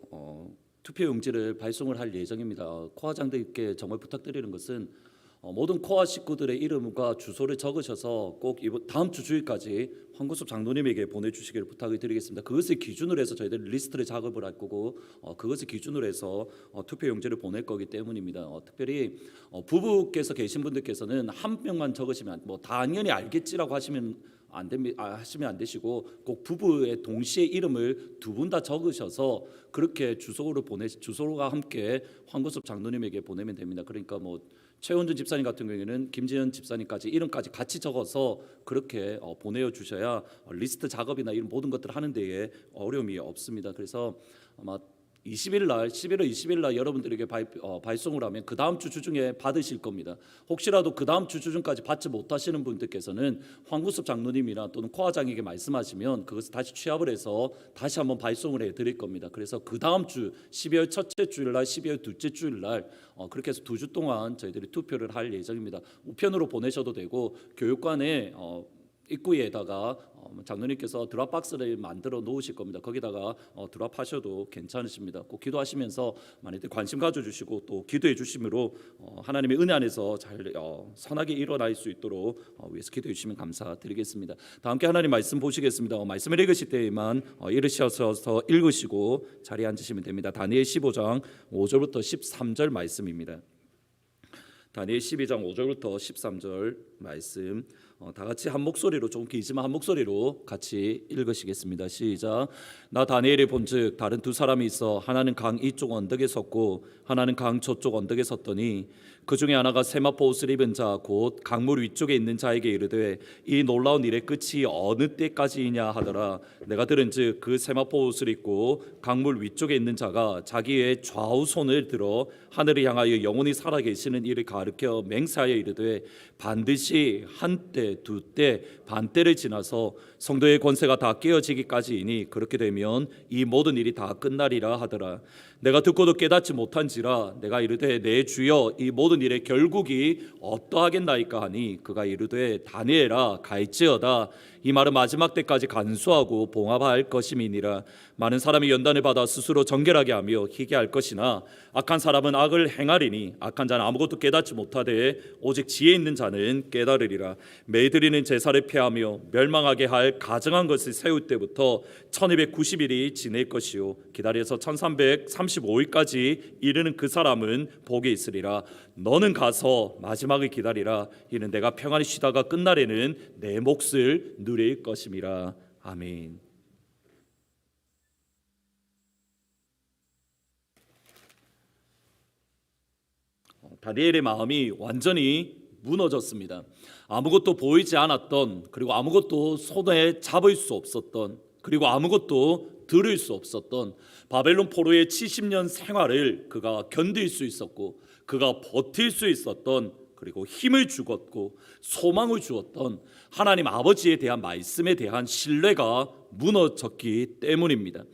투표용지를 발송을 할 예정입니다. 코아장들께 정말 부탁드리는 것은 모든 코아 식구들의 이름과 주소를 적으셔서 꼭 다음 주 주일까지 황구섭 장로님에게 보내주시기를 부탁을 드리겠습니다. 그것을 기준으로 해서 저희들이 리스트를 작업을 할 거고 그것을 기준으로 해서 투표용지를 보낼 거기 때문입니다. 특별히 부부께서 계신 분들께서는 한 명만 적으시면 당연히 알겠지라고 하시면 안 되시고 꼭 부부의 동시에 이름을 두 분 다 적으셔서 그렇게 주소가 함께 황구섭 장로님에게 보내면 됩니다. 그러니까 최원준 집사님 같은 경우에는 김재현 집사님까지 이름까지 같이 적어서 그렇게 보내어 주셔야 리스트 작업이나 이런 모든 것들을 하는 데에 어려움이 없습니다. 그래서 아마 20일 날 11월 20일 날 여러분들에게 발송을 하면 그 다음 주 주중에 받으실 겁니다. 혹시라도 그 다음 주 주중까지 받지 못하시는 분들께서는 황구섭 장로님이나 또는 코아장에게 말씀하시면 그것을 다시 취합을 해서 다시 한번 발송을 해드릴 겁니다. 그래서 그 다음 주 12월 첫째 주일 날 12월 둘째 주일 날 그렇게 해서 2주 동안 저희들이 투표를 할 예정입니다. 우편으로 보내셔도 되고 교육관에 입구에다가 장로님께서 드랍박스를 만들어 놓으실 겁니다. 거기다가 드랍하셔도 괜찮으십니다. 꼭 기도하시면서 많이들 관심 가져주시고 또 기도해 주심으로 하나님의 은혜 안에서 잘 선하게 일어날 수 있도록 위해서 기도해 주시면 감사드리겠습니다. 다 함께 하나님 말씀 보시겠습니다. 말씀을 읽으실 때에만 일으셔서 읽으시고 자리에 앉으시면 됩니다. 다니엘 15장 5절부터 13절 말씀입니다. 다니엘 12장 5절부터 13절 말씀 다 같이 한 목소리로, 좀 길지만 한 목소리로 같이 읽으시겠습니다. 시작. 나 다니엘이 본즉 다른 두 사람이 있어 하나는 강 이쪽 언덕에 섰고 하나는 강 저쪽 언덕에 섰더니 그 중에 하나가 세마포 옷을 입은 자 곧 강물 위쪽에 있는 자에게 이르되 이 놀라운 일의 끝이 어느 때까지이냐 하더라. 내가 들은즉 그 세마포 옷을 입고 강물 위쪽에 있는 자가 자기의 좌우 손을 들어 하늘을 향하여 영원히 살아계시는 이를 가르쳐 맹세하여 이르되 반드시 한때 두때 반때를 지나서 성도의 권세가 다 깨어지기까지이니 그렇게 되면 이 모든 일이 다 끝나리라 하더라. 내가 듣고도 깨닫지 못한지라 내가 이르되 내 주여 이 모든 일의 결국이 어떠하겠나이까 하니 그가 이르되 다니엘아 갈지어다. 이 말은 마지막 때까지 간수하고 봉합할 것임이니라. 많은 사람이 연단을 받아 스스로 정결하게 하며 희귀할 것이나 악한 사람은 악을 행하리니 악한 자는 아무것도 깨닫지 못하되 오직 지혜 있는 자는 깨달으리라. 매일 드리는 제사를 폐하며 멸망하게 할 가증한 것을 세울 때부터 1290일이 지낼 것이요 기다려서 1335일까지 이르는 그 사람은 복이 있으리라. 너는 가서 마지막을 기다리라. 이는 내가 평안히 쉬다가 끝날에는 내 몫을 누릴 것임이라. 아멘. 다니엘의 마음이 완전히 무너졌습니다. 아무것도 보이지 않았던, 그리고 아무것도 손에 잡을 수 없었던, 그리고 아무것도 들을 수 없었던 바벨론 포로의 70년 생활을 그가 견딜 수 있었고 그가 버틸 수 있었던, 그리고 힘을 주었고 소망을 주었던 하나님 아버지에 대한 말씀에 대한 신뢰가 무너졌기 때문입니다.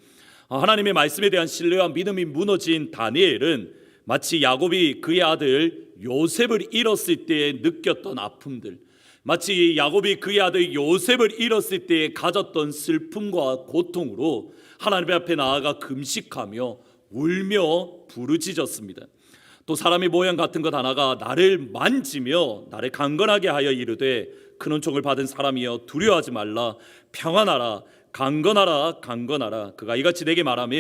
하나님의 말씀에 대한 신뢰와 믿음이 무너진 다니엘은 마치 야곱이 그의 아들 요셉을 잃었을 때에 느꼈던 아픔들, 마치 야곱이 그의 아들 요셉을 잃었을 때에 가졌던 슬픔과 고통으로 하나님 앞에 나아가 금식하며 울며 부르짖었습니다. 또 사람의 모양 같은 것 하나가 나를 만지며 나를 강건하게 하여 이르되 큰 은총을 받은 사람이여 두려워하지 말라. 평안하라. 강건하라. 강건하라. 그가 이같이 내게 말하며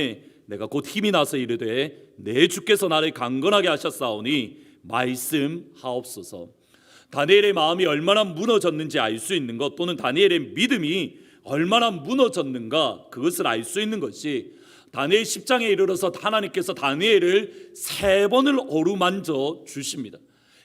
내가 곧 힘이 나서 이르되 내 주께서 나를 강건하게 하셨사오니 말씀하옵소서. 다니엘의 마음이 얼마나 무너졌는지 알 수 있는 것, 또는 다니엘의 믿음이 얼마나 무너졌는가, 그것을 알 수 있는 것이 다니엘 10장에 이르러서 하나님께서 다니엘을 3번을 어루만져 주십니다.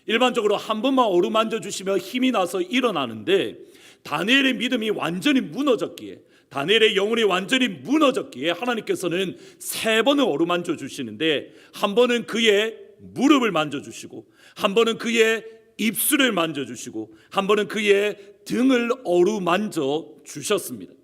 일반적으로 한 번만 어루만져 주시며 힘이 나서 일어나는데 다니엘의 믿음이 완전히 무너졌기에, 다니엘의 영혼이 완전히 무너졌기에 하나님께서는 3번을 어루만져 주시는데, 한 번은 그의 무릎을 만져주시고, 한 번은 그의 입술을 만져주시고, 한 번은 그의 등을 어루만져 주셨습니다.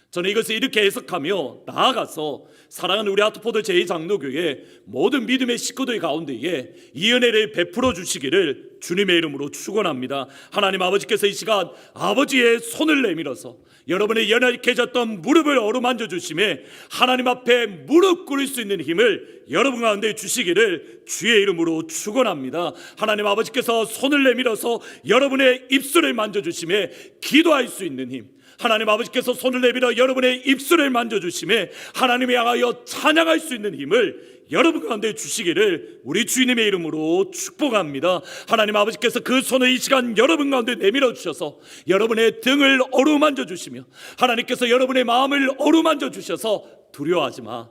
저는 이것을 이렇게 해석하며 나아가서 사랑하는 우리 하트포드 제2장로교회 모든 믿음의 식구들 가운데에 이 은혜를 베풀어 주시기를 주님의 이름으로 축원합니다. 하나님 아버지께서 이 시간 아버지의 손을 내밀어서 여러분의 연약해졌던 무릎을 어루만져 주심에 하나님 앞에 무릎 꿇을 수 있는 힘을 여러분 가운데 주시기를 주의 이름으로 축원합니다. 하나님 아버지께서 손을 내밀어서 여러분의 입술을 만져 주심에 기도할 수 있는 힘, 하나님 아버지께서 손을 내밀어 여러분의 입술을 만져주심에 하나님을 향하여 찬양할 수 있는 힘을 여러분 가운데 주시기를 우리 주님의 이름으로 축복합니다. 하나님 아버지께서 그 손을 이 시간 여러분 가운데 내밀어 주셔서 여러분의 등을 어루만져 주시며 하나님께서 여러분의 마음을 어루만져 주셔서 두려워하지 마,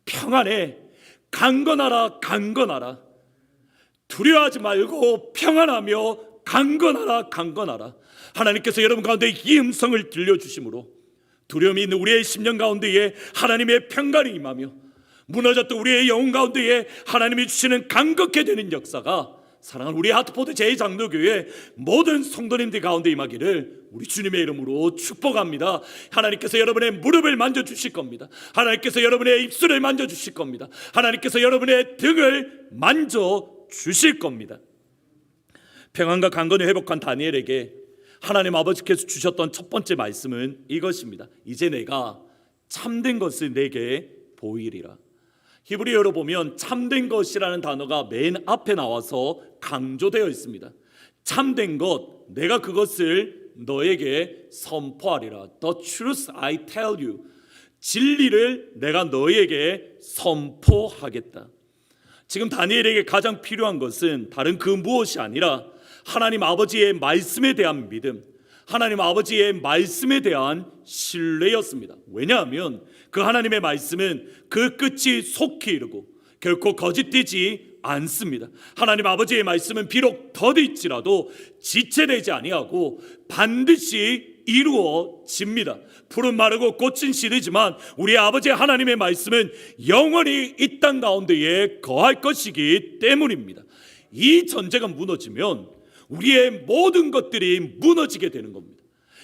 평안해, 강건하라, 강건하라. 두려워하지 말고 평안하며 강건하라, 강건하라. 하나님께서 여러분 가운데 이 음성을 들려주심으로 두려움이 있는 우리의 심령 가운데에 하나님의 평강이 임하며 무너졌던 우리의 영혼 가운데에 하나님이 주시는 강건케 되는 역사가 사랑하는 우리 하트포드 제2장로교회 모든 성도님들 가운데 임하기를 우리 주님의 이름으로 축복합니다. 하나님께서 여러분의 무릎을 만져주실 겁니다. 하나님께서 여러분의 입술을 만져주실 겁니다. 하나님께서 여러분의 등을 만져주실 겁니다. 평안과 강건을 회복한 다니엘에게 하나님 아버지께서 주셨던 첫 번째 말씀은 이것입니다. 이제 내가 참된 것을 내게 보이리라. 히브리어로 보면 참된 것이라는 단어가 맨 앞에 나와서 강조되어 있습니다. 참된 것, 내가 그것을 너에게 선포하리라. The truth I tell you. 진리를 내가 너에게 선포하겠다. 지금 다니엘에게 가장 필요한 것은 다른 그 무엇이 아니라 하나님 아버지의 말씀에 대한 믿음, 하나님 아버지의 말씀에 대한 신뢰였습니다. 왜냐하면 그 하나님의 말씀은 그 끝이 속히 이르고 결코 거짓되지 않습니다. 하나님 아버지의 말씀은 비록 더딜지라도 지체되지 아니하고 반드시 이루어집니다. 풀은 마르고 꽃은 시들지만 우리 아버지 하나님의 말씀은 영원히 이 땅 가운데에 거할 것이기 때문입니다. 이 전제가 무너지면 우리의 모든 것들이 무너지게 되는 겁니다.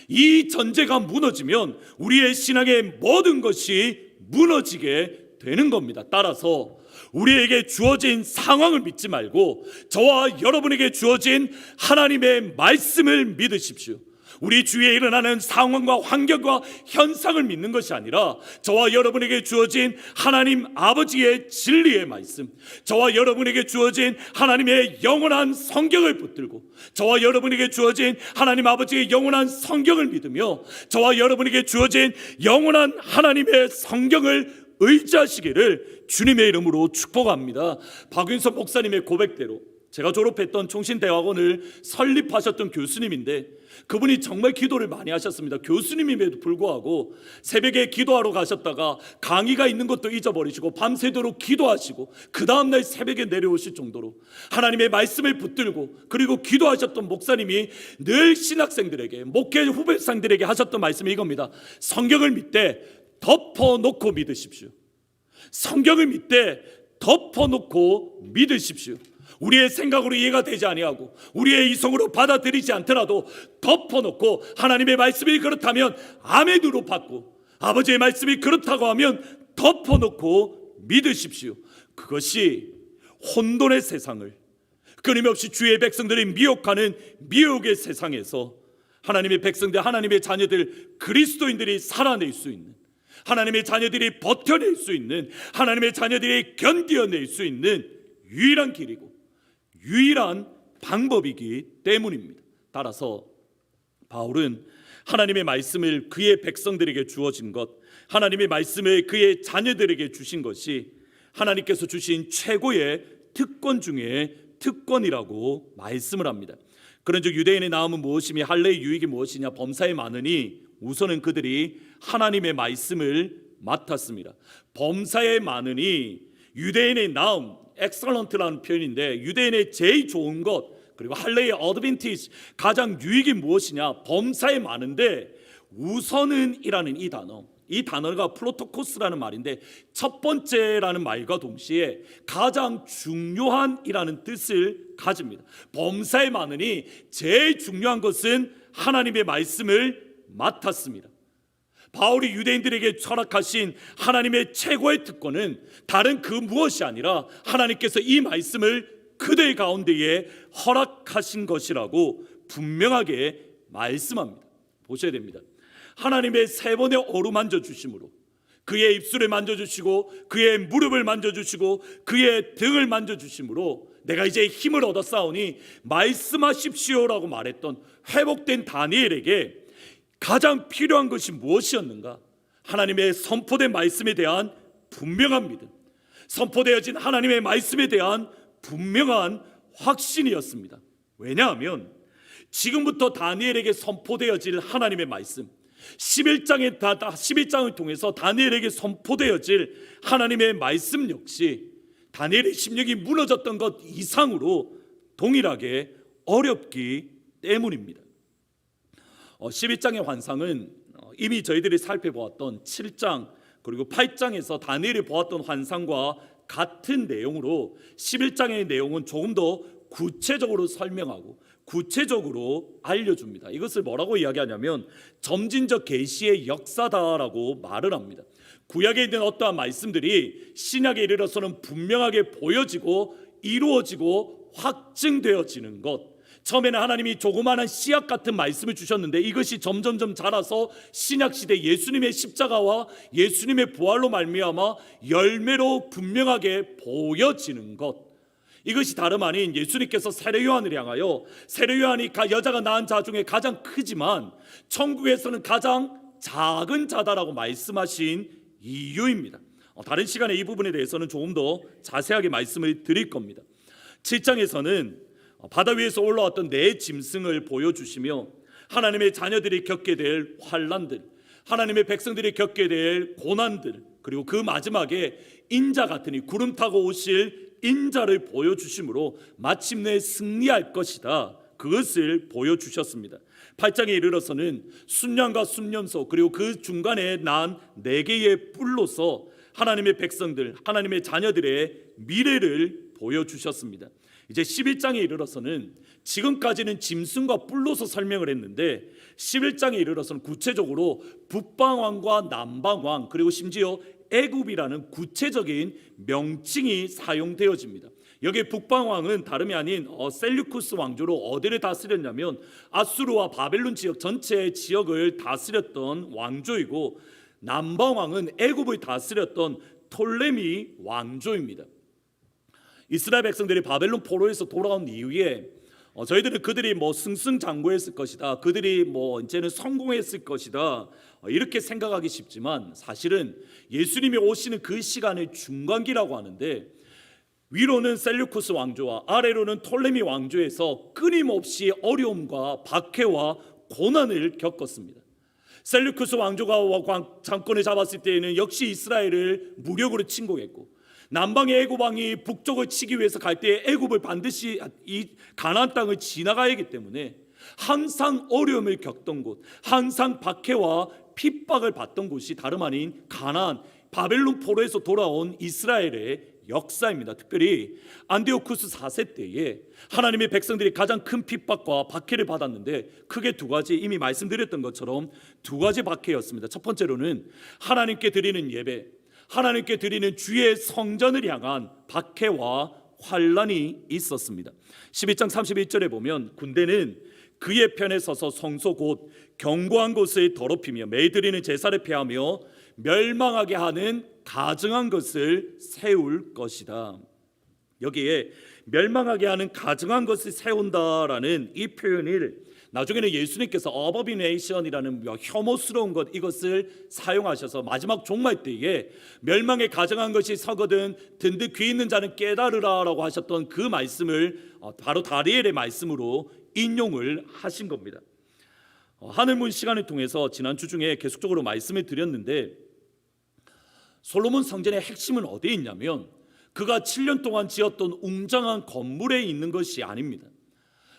이 전제가 무너지면 우리의 신앙의 모든 것이 무너지게 되는 겁니다. 따라서 우리에게 주어진 상황을 믿지 말고 저와 여러분에게 주어진 하나님의 말씀을 믿으십시오. 우리 주위에 일어나는 상황과 환경과 현상을 믿는 것이 아니라 저와 여러분에게 주어진 하나님 아버지의 진리의 말씀, 저와 여러분에게 주어진 하나님의 영원한 성경을 붙들고 저와 여러분에게 주어진 하나님 아버지의 영원한 성경을 믿으며 저와 여러분에게 주어진 영원한 하나님의 성경을 의지하시기를 주님의 이름으로 축복합니다. 박윤석 목사님의 고백대로 제가 졸업했던 총신대학원을 설립하셨던 교수님인데 그분이 정말 기도를 많이 하셨습니다. 교수님임에도 불구하고 새벽에 기도하러 가셨다가 강의가 있는 것도 잊어버리시고 밤새도록 기도하시고 그 다음날 새벽에 내려오실 정도로 하나님의 말씀을 붙들고 그리고 기도하셨던 목사님이 늘 신학생들에게 목회 후배상들에게 하셨던 말씀이 이겁니다. 성경을 믿되 덮어놓고 믿으십시오. 성경을 믿되 덮어놓고 믿으십시오. 우리의 생각으로 이해가 되지 아니하고 우리의 이성으로 받아들이지 않더라도 덮어놓고 하나님의 말씀이 그렇다면 아멘으로 받고 아버지의 말씀이 그렇다고 하면 덮어놓고 믿으십시오. 그것이 혼돈의 세상을 끊임없이 주의 백성들이 미혹하는 미혹의 세상에서 하나님의 백성들, 하나님의 자녀들, 그리스도인들이 살아낼 수 있는, 하나님의 자녀들이 버텨낼 수 있는, 하나님의 자녀들이 견뎌낼 수 있는 유일한 길이고 유일한 방법이기 때문입니다. 따라서 바울은 하나님의 말씀을 그의 백성들에게 주어진 것, 하나님의 말씀을 그의 자녀들에게 주신 것이 하나님께서 주신 최고의 특권 중에 특권이라고 말씀을 합니다. 그런즉 유대인의 나음은 무엇이며 할례의 유익이 무엇이냐? 범사에 많으니 우선은 그들이 하나님의 말씀을 맡았습니다. 범사에 많으니 유대인의 나음, 엑셀런트라는 표현인데 유대인의 제일 좋은 것, 그리고 할례의 어드밴티지, 가장 유익이 무엇이냐? 범사에 많은데 우선은 이라는 이 단어, 이 단어가 프로토코스라는 말인데 첫 번째라는 말과 동시에 가장 중요한이라는 뜻을 가집니다. 범사에 많으니 제일 중요한 것은 하나님의 말씀을 맡았습니다. 바울이 유대인들에게 철학하신 하나님의 최고의 특권은 다른 그 무엇이 아니라 하나님께서 이 말씀을 그들 가운데에 허락하신 것이라고 분명하게 말씀합니다. 보셔야 됩니다. 하나님의 세 번의 어루만져 주심으로 그의 입술을 만져주시고 그의 무릎을 만져주시고 그의 등을 만져주심으로 내가 이제 힘을 얻었사오니 말씀하십시오라고 말했던 회복된 다니엘에게 가장 필요한 것이 무엇이었는가? 하나님의 선포된 말씀에 대한 분명한 믿음, 선포되어진 하나님의 말씀에 대한 분명한 확신이었습니다. 왜냐하면 지금부터 다니엘에게 선포되어질 하나님의 말씀, 11장을 통해서 다니엘에게 선포되어질 하나님의 말씀 역시 다니엘의 심령이 무너졌던 것 이상으로 동일하게 어렵기 때문입니다. 12장의 환상은 이미 저희들이 살펴보았던 7장 그리고 8장에서 다니엘이 보았던 환상과 같은 내용으로 11장의 내용은 조금 더 구체적으로 설명하고 구체적으로 알려줍니다. 이것을 뭐라고 이야기하냐면 점진적 계시의 역사다라고 말을 합니다. 구약에 있는 어떠한 말씀들이 신약에 이르러서는 분명하게 보여지고 이루어지고 확증되어지는 것. 처음에는 하나님이 조그마한 씨앗 같은 말씀을 주셨는데 이것이 점점점 자라서 신약시대 예수님의 십자가와 예수님의 부활로 말미암아 열매로 분명하게 보여지는 것. 이것이 다름 아닌 예수님께서 세례 요한을 향하여 세례 요한이 여자가 낳은 자 중에 가장 크지만 천국에서는 가장 작은 자다라고 말씀하신 이유입니다. 다른 시간에 이 부분에 대해서는 조금 더 자세하게 말씀을 드릴 겁니다. 7장에서는 바다 위에서 올라왔던 네 짐승을 보여주시며 하나님의 자녀들이 겪게 될 환난들, 하나님의 백성들이 겪게 될 고난들, 그리고 그 마지막에 인자 같으니 구름 타고 오실 인자를 보여주심으로 마침내 승리할 것이다. 그것을 보여주셨습니다. 8장에 이르러서는 순양과 순염소 그리고 그 중간에 난 4개의 뿔로서 하나님의 백성들, 하나님의 자녀들의 미래를 보여주셨습니다. 이제 11장에 이르러서는 지금까지는 짐승과 뿔로서 설명을 했는데 11장에 이르러서는 구체적으로 북방왕과 남방왕 그리고 심지어 애굽이라는 구체적인 명칭이 사용되어집니다. 여기 북방왕은 다름이 아닌 셀류쿠스 왕조로 어디를 다스렸냐면 아수르와 바벨론 지역 전체 지역을 다스렸던 왕조이고 남방왕은 애굽을 다스렸던 톨레미 왕조입니다. 이스라엘 백성들이 바벨론 포로에서 돌아온 이후에 저희들은 그들이 승승장구했을 것이다, 그들이 이제는 성공했을 것이다 이렇게 생각하기 쉽지만 사실은 예수님이 오시는 그 시간을 중간기라고 하는데 위로는 셀류쿠스 왕조와 아래로는 톨레미 왕조에서 끊임없이 어려움과 박해와 고난을 겪었습니다. 셀류쿠스 왕조가 장권을 잡았을 때에는 역시 이스라엘을 무력으로 침공했고 남방의 애굽 왕이 북쪽을 치기 위해서 갈 때 애굽을 반드시 이 가나안 땅을 지나가야 하기 때문에 항상 어려움을 겪던 곳, 항상 박해와 핍박을 받던 곳이 다름 아닌 가나안, 바벨론 포로에서 돌아온 이스라엘의 역사입니다. 특별히 안디오쿠스 4세 때에 하나님의 백성들이 가장 큰 핍박과 박해를 받았는데 크게 두 가지, 이미 말씀드렸던 것처럼 두 가지 박해였습니다. 첫 번째로는 하나님께 드리는 예배, 하나님께 드리는 주의 성전을 향한 박해와 환난이 있었습니다. 12장 31절에 보면 군대는 그의 편에 서서 성소 곧 견고한 곳을 더럽히며 매일 드리는 제사를 폐하며 멸망하게 하는 가증한 것을 세울 것이다. 여기에 멸망하게 하는 가증한 것을 세운다라는 이 표현을 나중에는 예수님께서 어버비네이션이라는 혐오스러운 것 이것을 사용하셔서 마지막 종말 때에 멸망에 가증한 것이 서거든 든든 귀 있는 자는 깨달으라라고 하셨던 그 말씀을 바로 다니엘의 말씀으로 인용을 하신 겁니다. 하늘문 시간을 통해서 지난주 중에 계속적으로 말씀을 드렸는데 솔로몬 성전의 핵심은 어디에 있냐면 그가 7년 동안 지었던 웅장한 건물에 있는 것이 아닙니다.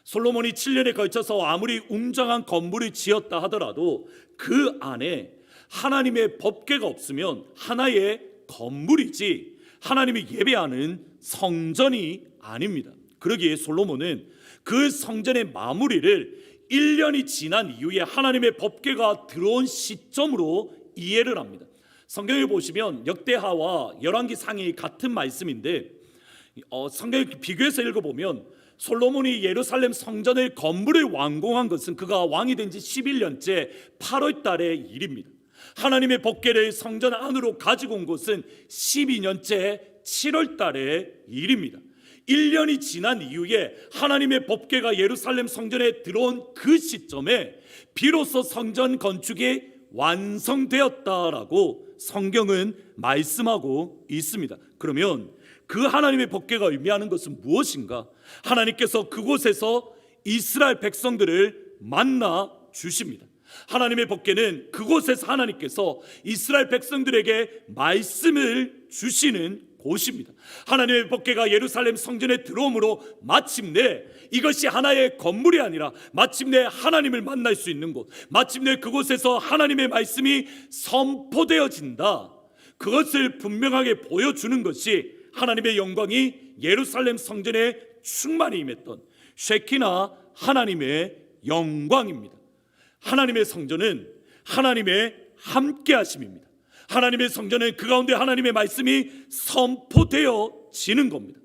솔로몬이 7년에 걸쳐서 아무리 웅장한 건물을 지었다 하더라도 그 안에 하나님의 법궤가 없으면 하나의 건물이지 하나님이 예배하는 성전이 아닙니다. 그러기에 솔로몬은 그 성전의 마무리를 1년이 지난 이후에 하나님의 법궤가 들어온 시점으로 이해를 합니다. 성경을 보시면 역대하와 열왕기 상이 같은 말씀인데 성경을 비교해서 읽어보면 솔로몬이 예루살렘 성전의 건물을 완공한 것은 그가 왕이 된 지 11년째 8월 달의 일입니다. 하나님의 법궤를 성전 안으로 가지고 온 것은 12년째 7월 달의 일입니다. 1년이 지난 이후에 하나님의 법궤가 예루살렘 성전에 들어온 그 시점에 비로소 성전 건축이 완성되었다라고 성경은 말씀하고 있습니다. 그러면 그 하나님의 법궤가 의미하는 것은 무엇인가? 하나님께서 그곳에서 이스라엘 백성들을 만나 주십니다. 하나님의 법궤는 그곳에서 하나님께서 이스라엘 백성들에게 말씀을 주시는 곳입니다. 하나님의 법궤가 예루살렘 성전에 들어옴으로 마침내 이것이 하나의 건물이 아니라 마침내 하나님을 만날 수 있는 곳, 마침내 그곳에서 하나님의 말씀이 선포되어진다. 그것을 분명하게 보여주는 것이 하나님의 영광이 예루살렘 성전에 충만히 임했던 쉐키나 하나님의 영광입니다. 하나님의 성전은 하나님의 함께하심입니다. 하나님의 성전은 그 가운데 하나님의 말씀이 선포되어지는 겁니다.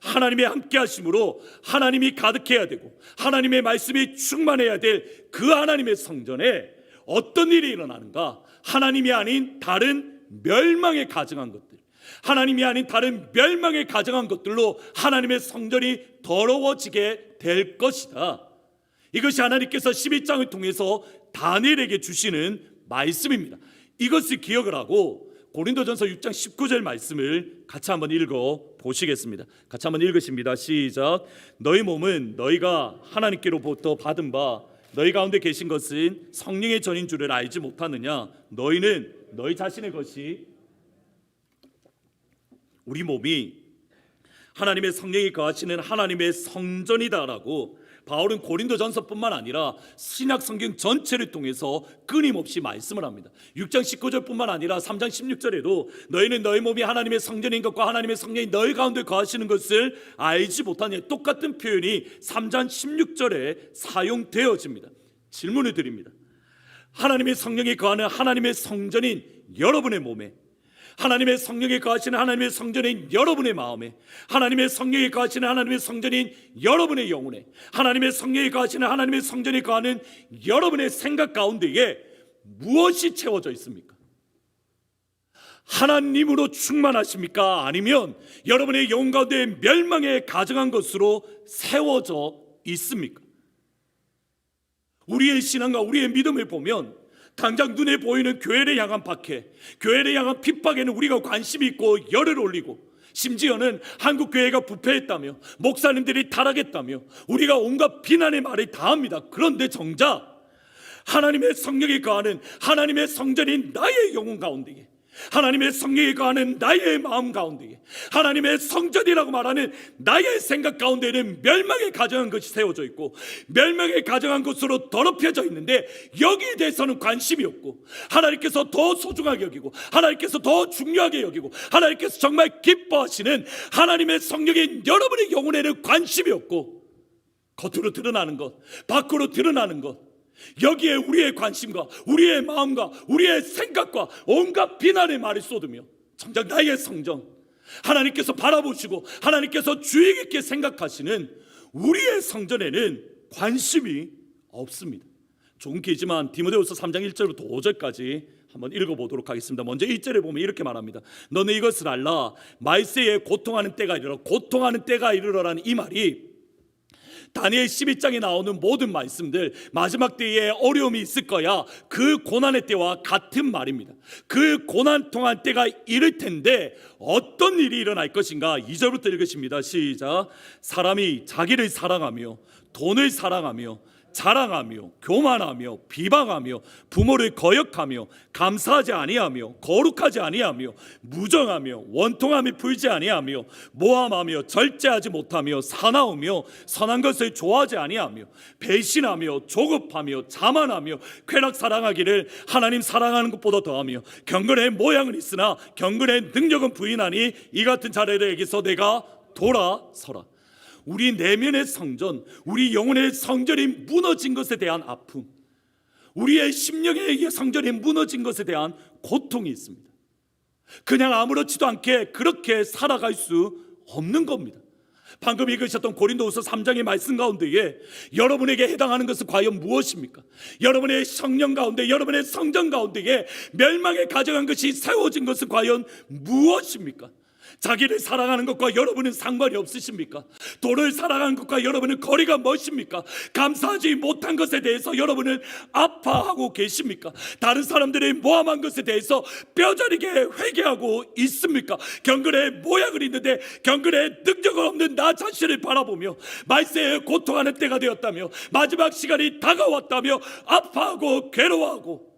하나님의 함께하심으로 하나님이 가득해야 되고 하나님의 말씀이 충만해야 될 그 하나님의 성전에 어떤 일이 일어나는가? 하나님이 아닌 다른 멸망에 가증한 것들, 하나님이 아닌 다른 멸망에 가증한 것들로 하나님의 성전이 더러워지게 될 것이다. 이것이 하나님께서 12장을 통해서 다니엘에게 주시는 말씀입니다. 이것을 기억을 하고 고린도전서 6장 19절 말씀을 같이 한번 읽어 보시겠습니다. 같이 한번 읽으십니다. 시작. 너희 몸은 너희가 하나님께로부터 받은 바 너희 가운데 계신 것은 성령의 전인 줄을 알지 못하느냐? 너희는 너희 자신의 것이, 우리 몸이 하나님의 성령이 거하시는 하나님의 성전이다라고 바울은 고린도전서뿐만 아니라 신약 성경 전체를 통해서 끊임없이 말씀을 합니다. 6장 19절뿐만 아니라 3장 16절에도 너희는 너희 몸이 하나님의 성전인 것과 하나님의 성령이 너희 가운데 거하시는 것을 알지 못하냐, 똑같은 표현이 3장 16절에 사용되어집니다. 질문을 드립니다. 하나님의 성령이 거하는 하나님의 성전인 여러분의 몸에, 하나님의 성령이 거하시는 하나님의 성전인 여러분의 마음에, 하나님의 성령이 거하시는 하나님의 성전인 여러분의 영혼에, 하나님의 성령이 거하시는 하나님의 성전이 거하는 여러분의 생각 가운데에 무엇이 채워져 있습니까? 하나님으로 충만하십니까? 아니면 여러분의 영혼 가운데 멸망에 가증한 것으로 세워져 있습니까? 우리의 신앙과 우리의 믿음을 보면 당장 눈에 보이는 교회를 향한 박해, 교회를 향한 핍박에는 우리가 관심이 있고 열을 올리고, 심지어는 한국 교회가 부패했다며 목사님들이 타락했다며 우리가 온갖 비난의 말을 다 합니다. 그런데 정작 하나님의 성령이 거하는 하나님의 성전인 나의 영혼 가운데에, 하나님의 성령이 거하는 나의 마음 가운데에, 하나님의 성전이라고 말하는 나의 생각 가운데에는 멸망에 가증한 것이 세워져 있고 멸망에 가증한 것으로 더럽혀져 있는데 여기에 대해서는 관심이 없고, 하나님께서 더 소중하게 여기고 하나님께서 더 중요하게 여기고 하나님께서 정말 기뻐하시는 하나님의 성령인 여러분의 영혼에는 관심이 없고, 겉으로 드러나는 것, 밖으로 드러나는 것, 여기에 우리의 관심과 우리의 마음과 우리의 생각과 온갖 비난의 말을 쏟으며 정작 나의 성전, 하나님께서 바라보시고 하나님께서 주의 깊게 생각하시는 우리의 성전에는 관심이 없습니다. 좋은 기지만 디모데후서 3장 1절부터 5절까지 한번 읽어보도록 하겠습니다. 먼저 1절에 보면 이렇게 말합니다. 너는 이것을 알라. 말세에 고통하는 때가 이르러, 고통하는 때가 이르러라는 이 말이 다니엘 12장에 나오는 모든 말씀들, 마지막 때에 어려움이 있을 거야, 그 고난의 때와 같은 말입니다. 그 고난 통한 때가 이를 텐데 어떤 일이 일어날 것인가? 2절부터 읽으십니다. 시작. 사람이 자기를 사랑하며 돈을 사랑하며 자랑하며 교만하며 비방하며 부모를 거역하며 감사하지 아니하며 거룩하지 아니하며 무정하며 원통함이 풀지 아니하며 모함하며 절제하지 못하며 사나우며 선한 것을 좋아하지 아니하며 배신하며 조급하며 자만하며 쾌락 사랑하기를 하나님 사랑하는 것보다 더하며 경건의 모양은 있으나 경건의 능력은 부인하니 이 같은 자들에게서 내가 돌아서라. 우리 내면의 성전, 우리 영혼의 성전이 무너진 것에 대한 아픔, 우리의 심령의 성전이 무너진 것에 대한 고통이 있습니다. 그냥 아무렇지도 않게 그렇게 살아갈 수 없는 겁니다. 방금 읽으셨던 고린도후서 3장의 말씀 가운데에 여러분에게 해당하는 것은 과연 무엇입니까? 여러분의 성령 가운데, 여러분의 성전 가운데에 멸망에 가져간 것이 세워진 것은 과연 무엇입니까? 자기를 사랑하는 것과 여러분은 상관이 없으십니까? 돈을 사랑하는 것과 여러분은 거리가 멋입니까? 감사하지 못한 것에 대해서 여러분은 아파하고 계십니까? 다른 사람들의 모함한 것에 대해서 뼈저리게 회개하고 있습니까? 경건의 모양을 있는데 경건의 능력을 없는 나 자신을 바라보며 말세에 고통하는 때가 되었다며 마지막 시간이 다가왔다며 아파하고 괴로워하고,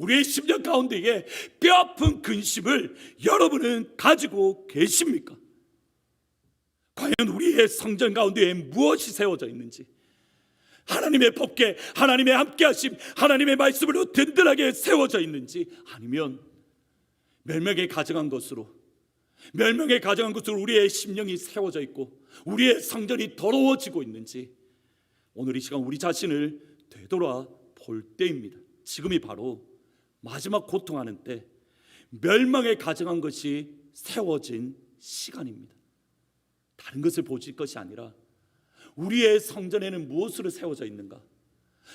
우리의 심령 가운데에 뼈아픈 근심을 여러분은 가지고 계십니까? 과연 우리의 성전 가운데에 무엇이 세워져 있는지, 하나님의 법궤, 하나님의 함께하심, 하나님의 말씀으로 든든하게 세워져 있는지, 아니면 멸망에 가증한 것으로 우리의 심령이 세워져 있고 우리의 성전이 더러워지고 있는지, 오늘 이 시간 우리 자신을 되돌아 볼 때입니다. 지금이 바로 마지막 고통하는 때, 멸망에 가증한 것이 세워진 시간입니다. 다른 것을 보실 것이 아니라 우리의 성전에는 무엇으로 세워져 있는가?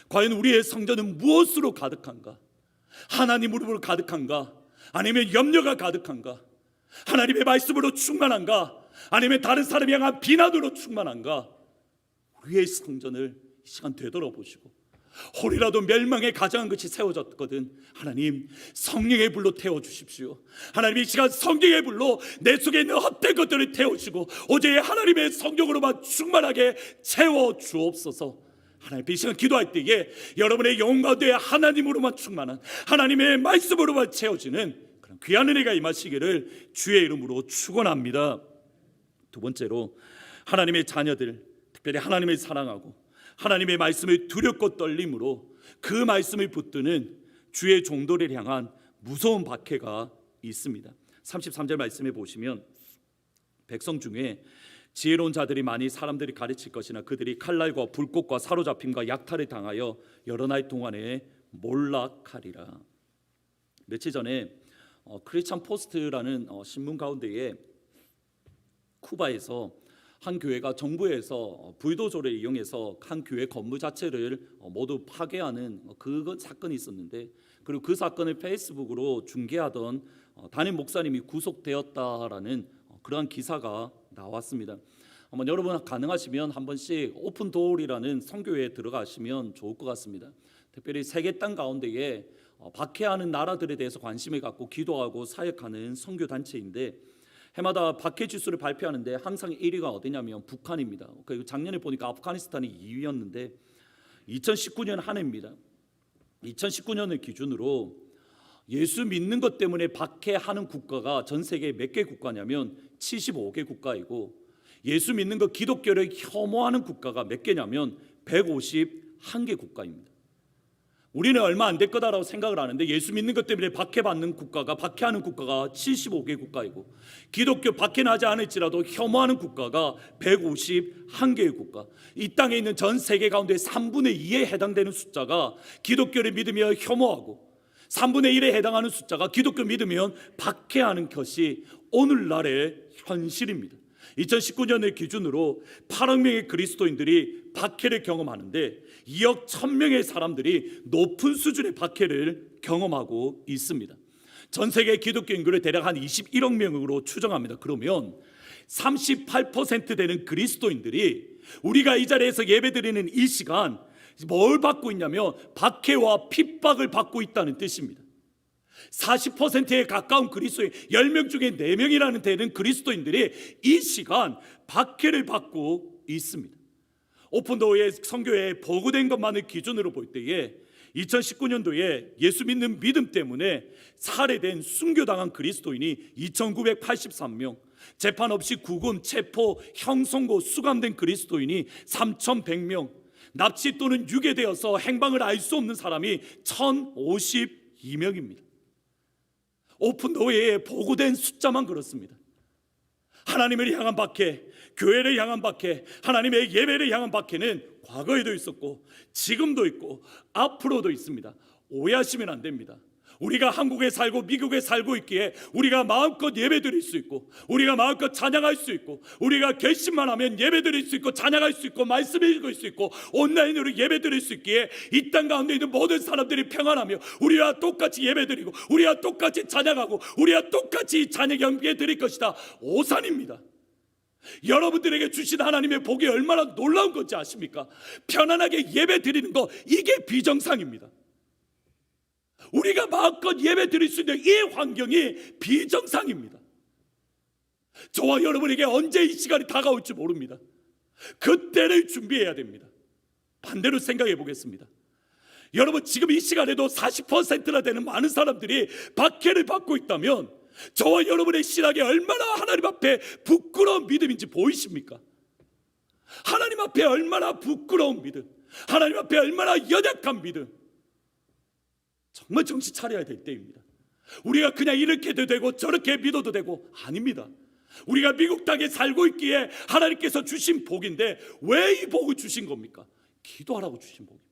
과연 우리의 성전은 무엇으로 가득한가? 하나님으로 가득한가? 아니면 염려가 가득한가? 하나님의 말씀으로 충만한가? 아니면 다른 사람을 향한 비난으로 충만한가? 우리의 성전을 이 시간 되돌아보시고, 혹이라도 멸망에 가증한 것이 세워졌거든 하나님 성령의 불로 태워주십시오. 하나님 이 시간 성령의 불로 내 속에 있는 헛된 것들을 태우시고 오직 하나님의 성령으로만 충만하게 채워주옵소서. 하나님 이 시간 기도할 때에 여러분의 영혼 가운데 하나님으로만 충만한, 하나님의 말씀으로만 채워지는 그런 귀한 은혜가 임하시기를 주의 이름으로 축원합니다. 두 번째로, 하나님의 자녀들, 특별히 하나님을 사랑하고 하나님의 말씀을 두렵고 떨림으로 그 말씀을 붙드는 주의 종도를 향한 무서운 박해가 있습니다. 33절 말씀에 보시면, 백성 중에 지혜로운 자들이 많이 사람들이 가르칠 것이나 그들이 칼날과 불꽃과 사로잡힘과 약탈을 당하여 여러 날 동안에 몰락하리라. 며칠 전에 크리스찬 포스트라는 신문 가운데에 쿠바에서 한 교회가 정부에서 불도저를 이용해서 한 교회 건물 자체를 모두 파괴하는 그 사건이 있었는데, 그리고 그 사건을 페이스북으로 중계하던 담임 목사님이 구속되었다라는 그러한 기사가 나왔습니다. 한번 여러분 가능하시면 한 번씩 오픈도어라는 선교회에 들어가시면 좋을 것 같습니다. 특별히 세계 땅 가운데에 박해하는 나라들에 대해서 관심을 갖고 기도하고 사역하는 선교 단체인데, 해마다 박해 지수를 발표하는데 항상 1위가 어디냐면 북한입니다. 작년에 보니까 아프가니스탄이 2위였는데 2019년 한 해입니다. 2019년을 기준으로 예수 믿는 것 때문에 박해하는 국가가 전 세계에 몇 개 국가냐면 75개 국가이고, 예수 믿는 것 기독교를 혐오하는 국가가 몇 개냐면 151개 국가입니다. 우리는 얼마 안 될 거다라고 생각을 하는데 예수 믿는 것 때문에 박해하는 국가가 75개 국가이고, 기독교 박해나지 않을지라도 혐오하는 국가가 151개의 국가, 이 땅에 있는 전 세계 가운데 3분의 2에 해당되는 숫자가 기독교를 믿으며 혐오하고 3분의 1에 해당하는 숫자가 기독교 믿으면 박해하는 것이 오늘날의 현실입니다. 2019년을 기준으로 8억 명의 그리스도인들이 박해를 경험하는데 2억 1,000명의 사람들이 높은 수준의 박해를 경험하고 있습니다. 전 세계 기독교 인구를 대략 한 21억 명으로 추정합니다. 그러면 38% 되는 그리스도인들이 우리가 이 자리에서 예배드리는 이 시간 뭘 받고 있냐면 박해와 핍박을 받고 있다는 뜻입니다. 40%에 가까운 그리스도인, 10명 중에 4명이라는 되는 그리스도인들이 이 시간 박해를 받고 있습니다. 오픈도어의 선교회에 보고된 것만을 기준으로 볼 때에 2019년도에 예수 믿는 믿음 때문에 살해된, 순교당한 그리스도인이 2,983명, 재판 없이 구금, 체포, 형선고, 수감된 그리스도인이 3,100명, 납치 또는 유괴되어서 행방을 알 수 없는 사람이 1,052명입니다. 오픈도어에 보고된 숫자만 그렇습니다. 하나님을 향한 박해, 교회를 향한 박해, 하나님의 예배를 향한 박해는 과거에도 있었고 지금도 있고 앞으로도 있습니다. 오해하시면 안 됩니다. 우리가 한국에 살고 미국에 살고 있기에 우리가 마음껏 예배드릴 수 있고, 우리가 마음껏 찬양할 수 있고, 우리가 결심만 하면 예배드릴 수 있고, 찬양할 수 있고, 말씀 읽을 수 있고, 온라인으로 예배드릴 수 있기에 이 땅 가운데 있는 모든 사람들이 평안하며 우리와 똑같이 예배드리고, 우리와 똑같이 찬양하고, 우리와 똑같이 찬양 경배 드릴 것이다. 오산입니다. 여러분들에게 주신 하나님의 복이 얼마나 놀라운 건지 아십니까? 편안하게 예배 드리는 거, 이게 비정상입니다. 우리가 마음껏 예배 드릴 수 있는 이 환경이 비정상입니다. 저와 여러분에게 언제 이 시간이 다가올지 모릅니다. 그때를 준비해야 됩니다. 반대로 생각해 보겠습니다. 여러분 지금 이 시간에도 40%나 되는 많은 사람들이 박해를 받고 있다면 저와 여러분의 신앙이 얼마나 하나님 앞에 부끄러운 믿음인지 보이십니까? 하나님 앞에 얼마나 부끄러운 믿음, 하나님 앞에 얼마나 연약한 믿음, 정말 정신 차려야 될 때입니다. 우리가 그냥 이렇게도 되고 저렇게 믿어도 되고 아닙니다. 우리가 미국 땅에 살고 있기에 하나님께서 주신 복인데 왜 이 복을 주신 겁니까? 기도하라고 주신 복입니다.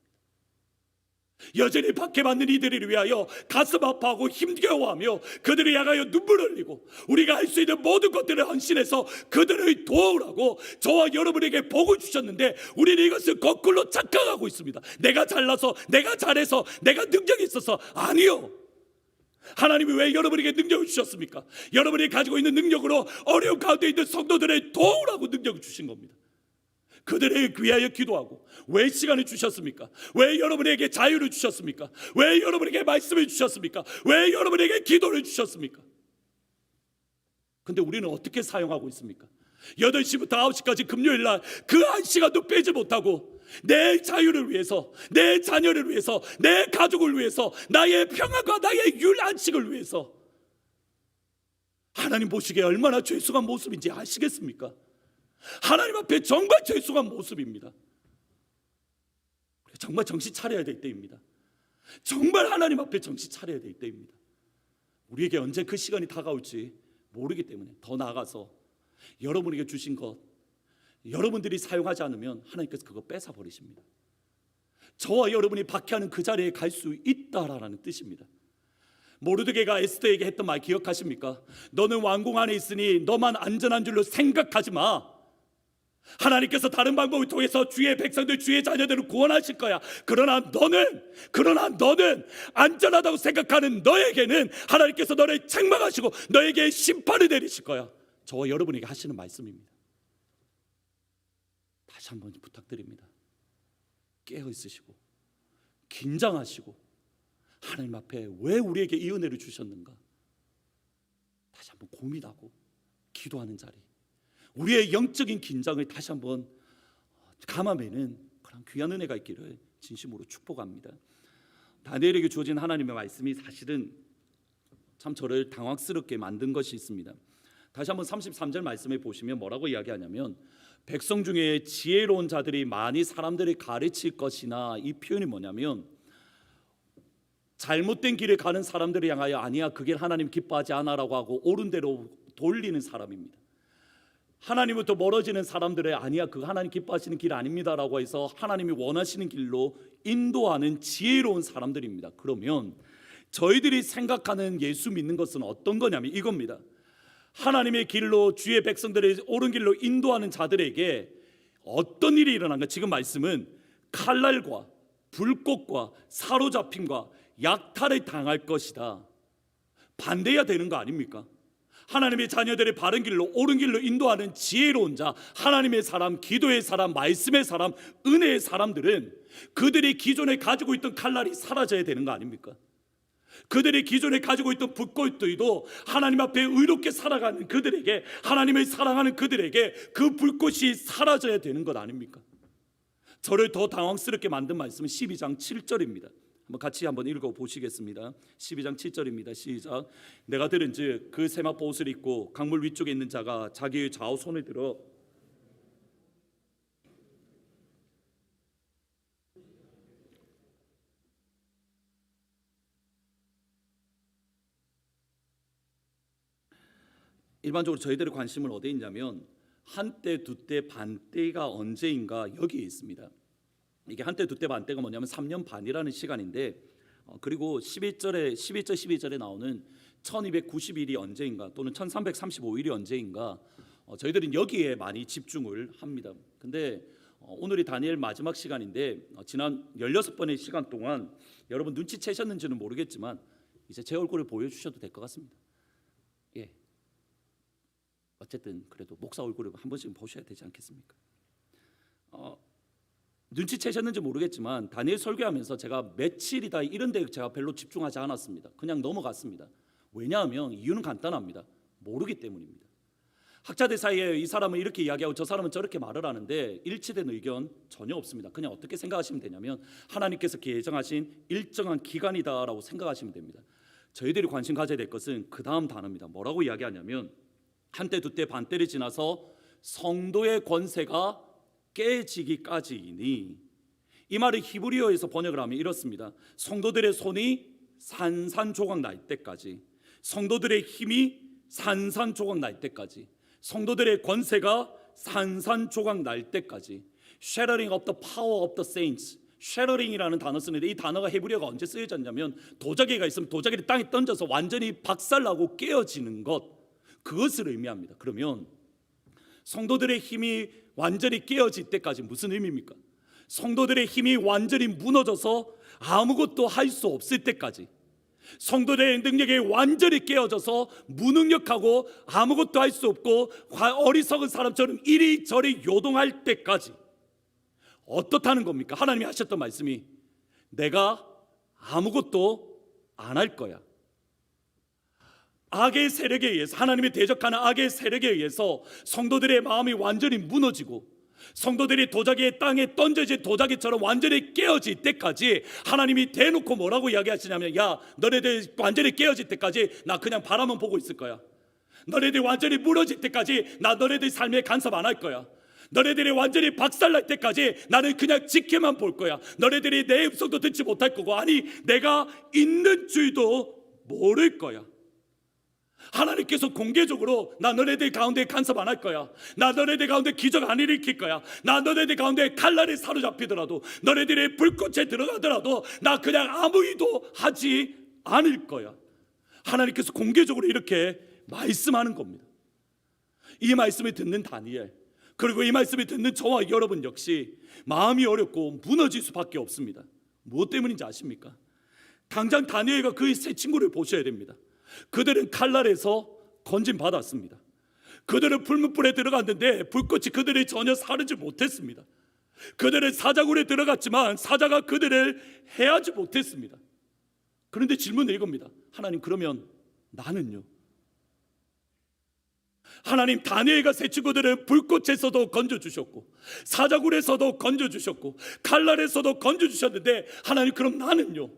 여전히 박해받는 이들을 위하여 가슴 아파하고 힘겨워하며 그들을 향하여 눈물을 흘리고 우리가 할 수 있는 모든 것들을 헌신해서 그들을 도우라고 저와 여러분에게 복을 주셨는데 우리는 이것을 거꾸로 착각하고 있습니다. 내가 잘나서, 내가 잘해서, 내가 능력이 있어서. 아니요, 하나님이 왜 여러분에게 능력을 주셨습니까? 여러분이 가지고 있는 능력으로 어려운 가운데 있는 성도들을 도우라고 능력을 주신 겁니다. 그들을 위하여 기도하고. 왜 시간을 주셨습니까? 왜 여러분에게 자유를 주셨습니까? 왜 여러분에게 말씀을 주셨습니까? 왜 여러분에게 기도를 주셨습니까? 근데 우리는 어떻게 사용하고 있습니까? 8시부터 9시까지 금요일날 그 한 시간도 빼지 못하고 내 자유를 위해서, 내 자녀를 위해서, 내 가족을 위해서, 나의 평안과 나의 안식을 위해서 하나님 보시기에 얼마나 죄송한 모습인지 아시겠습니까? 하나님 앞에 정말 죄송한 모습입니다. 정말 정신 차려야 될 때입니다. 정말 하나님 앞에 정신 차려야 될 때입니다. 우리에게 언제 그 시간이 다가올지 모르기 때문에 더 나아가서 여러분에게 주신 것, 여러분들이 사용하지 않으면 하나님께서 그거 뺏어버리십니다. 저와 여러분이 박해하는 그 자리에 갈 수 있다라는 뜻입니다. 모르드게가 에스더에게 했던 말 기억하십니까? 너는 왕궁 안에 있으니 너만 안전한 줄로 생각하지 마. 하나님께서 다른 방법을 통해서 주의 백성들, 주의 자녀들을 구원하실 거야. 그러나 너는 안전하다고 생각하는 너에게는 하나님께서 너를 책망하시고 너에게 심판을 내리실 거야. 저와 여러분에게 하시는 말씀입니다. 다시 한번 부탁드립니다. 깨어 있으시고 긴장하시고 하나님 앞에 왜 우리에게 이 은혜를 주셨는가 다시 한번 고민하고 기도하는 자리, 우리의 영적인 긴장을 다시 한번 감아내는 그런 귀한 은혜가 있기를 진심으로 축복합니다. 다니엘에게 주어진 하나님의 말씀이 사실은 참 저를 당황스럽게 만든 것이 있습니다. 다시 한번 33절 말씀을 보시면 뭐라고 이야기하냐면 백성 중에 지혜로운 자들이 많이 사람들을 가르칠 것이나, 이 표현이 뭐냐면 잘못된 길을 가는 사람들을 향하여 아니야 그 길 하나님 기뻐하지 않아라고 하고 옳은 대로 돌리는 사람입니다. 하나님부터 멀어지는 사람들의 아니야 그 하나님 기뻐하시는 길 아닙니다라고 해서 하나님이 원하시는 길로 인도하는 지혜로운 사람들입니다. 그러면 저희들이 생각하는 예수 믿는 것은 어떤 거냐면 이겁니다. 하나님의 길로 주의 백성들을 옳은 길로 인도하는 자들에게 어떤 일이 일어난가? 지금 말씀은 칼날과 불꽃과 사로잡힘과 약탈을 당할 것이다. 반대해야 되는 거 아닙니까? 하나님의 자녀들의 바른 길로 옳은 길로 인도하는 지혜로운 자, 하나님의 사람, 기도의 사람, 말씀의 사람, 은혜의 사람들은 그들이 기존에 가지고 있던 칼날이 사라져야 되는 거 아닙니까? 그들이 기존에 가지고 있던 불꽃들도 하나님 앞에 의롭게 살아가는 그들에게, 하나님을 사랑하는 그들에게 그 불꽃이 사라져야 되는 것 아닙니까? 저를 더 당황스럽게 만든 말씀은 12장 7절입니다. 한번 같이 한번 읽어보시겠습니다. 12장 7절입니다. 시작. 내가 들은즉 그 세마포 옷을 입고 강물 위쪽에 있는 자가 자기의 좌우 손을 들어 일반적으로 저희들의 관심은 어디에 있냐면 한때, 두때, 반때가 언제인가 여기에 있습니다. 이게 한때, 두때, 반때가 뭐냐면 3년 반이라는 시간인데 그리고 11절, 12절에 나오는 1290일이 언제인가 또는 1335일이 언제인가 저희들은 여기에 많이 집중을 합니다. 근데 오늘이 다니엘 마지막 시간인데 지난 16번의 시간 동안 여러분 눈치채셨는지는 모르겠지만 이제 제 얼굴을 보여주셔도 될 것 같습니다. 예. 어쨌든 그래도 목사 얼굴을 한 번씩 보셔야 되지 않겠습니까? 눈치채셨는지 모르겠지만 다니엘 설교하면서 제가 며칠이다 이런 데 제가 별로 집중하지 않았습니다. 그냥 넘어갔습니다. 왜냐하면 이유는 간단합니다. 모르기 때문입니다. 학자들 사이에 이 사람은 이렇게 이야기하고 저 사람은 저렇게 말을 하는데 일치된 의견 전혀 없습니다. 그냥 어떻게 생각하시면 되냐면 하나님께서 예정하신 일정한 기간이다라고 생각하시면 됩니다. 저희들이 관심 가져야 될 것은 그 다음 단어입니다. 뭐라고 이야기하냐면 한때 두때 반때를 지나서 성도의 권세가 깨지기까지이니, 이 말을 히브리어에서 번역을 하면 이렇습니다. 성도들의 손이 산산조각 날 때까지, 성도들의 힘이 산산조각 날 때까지, 성도들의 권세가 산산조각 날 때까지. Shattering of the power of the saints. Shattering이라는 단어 쓰는데 이 단어가 히브리어가 언제 쓰여졌냐면 도자기가 있으면 도자기를 땅에 던져서 완전히 박살나고 깨어지는 것, 그것을 의미합니다. 그러면 성도들의 힘이 완전히 깨어질 때까지 무슨 의미입니까? 성도들의 힘이 완전히 무너져서 아무것도 할 수 없을 때까지, 성도들의 능력이 완전히 깨어져서 무능력하고 아무것도 할 수 없고 어리석은 사람처럼 이리저리 요동할 때까지. 어떻다는 겁니까? 하나님이 하셨던 말씀이 내가 아무것도 안 할 거야. 악의 세력에 의해서, 하나님이 대적하는 악의 세력에 의해서 성도들의 마음이 완전히 무너지고 성도들이 도자기의 땅에 던져진 도자기처럼 완전히 깨어질 때까지 하나님이 대놓고 뭐라고 이야기하시냐면, 야, 너네들 완전히 깨어질 때까지 나 그냥 바라만 보고 있을 거야. 너네들 완전히 무너질 때까지 나 너네들 삶에 간섭 안 할 거야. 너네들이 완전히 박살날 때까지 나는 그냥 지켜만 볼 거야. 너네들이 내 음성도 듣지 못할 거고, 아니 내가 있는 줄도 모를 거야. 하나님께서 공개적으로 나 너네들 가운데 간섭 안 할 거야. 나 너네들 가운데 기적 안 일으킬 거야. 나 너네들 가운데 칼날에 사로잡히더라도, 너네들이 불꽃에 들어가더라도 나 그냥 아무 일도 하지 않을 거야. 하나님께서 공개적으로 이렇게 말씀하는 겁니다. 이 말씀을 듣는 다니엘, 그리고 이 말씀을 듣는 저와 여러분 역시 마음이 어렵고 무너질 수밖에 없습니다. 무엇 때문인지 아십니까? 당장 다니엘과 그의 세 친구를 보셔야 됩니다. 그들은 칼날에서 건진 받았습니다. 그들은 불문불에 들어갔는데 불꽃이 그들을 전혀 사르지 못했습니다. 그들은 사자굴에 들어갔지만 사자가 그들을 해하지 못했습니다. 그런데 질문은 이겁니다. 하나님, 그러면 나는요? 하나님, 다니엘과 세 친구들은 불꽃에서도 건져주셨고 사자굴에서도 건져주셨고 칼날에서도 건져주셨는데, 하나님 그럼 나는요?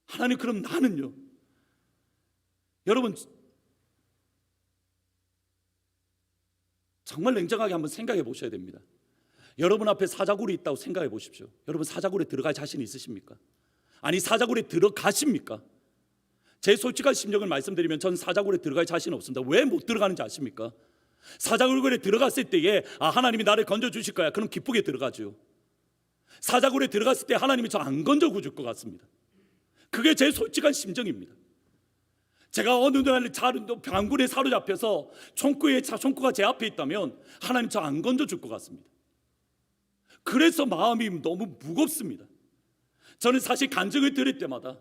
하나님 그럼 나는요? 여러분, 정말 냉정하게 한번 생각해 보셔야 됩니다. 여러분 앞에 사자굴이 있다고 생각해 보십시오. 여러분 사자굴에 들어갈 자신 있으십니까? 아니 사자굴에 들어가십니까? 제 솔직한 심정을 말씀드리면 전 사자굴에 들어갈 자신 없습니다. 왜 못 들어가는지 아십니까? 사자굴에 들어갔을 때에 하나님이 나를 건져주실 거야, 그럼 기쁘게 들어가죠. 사자굴에 들어갔을 때 하나님이 저 안 건져줄 것 같습니다. 그게 제 솔직한 심정입니다. 제가 어느 날 병군에 사로잡혀서 총구가 제 앞에 있다면 하나님 저 안 건져줄 것 같습니다. 그래서 마음이 너무 무겁습니다. 저는 사실 간증을 들을 때마다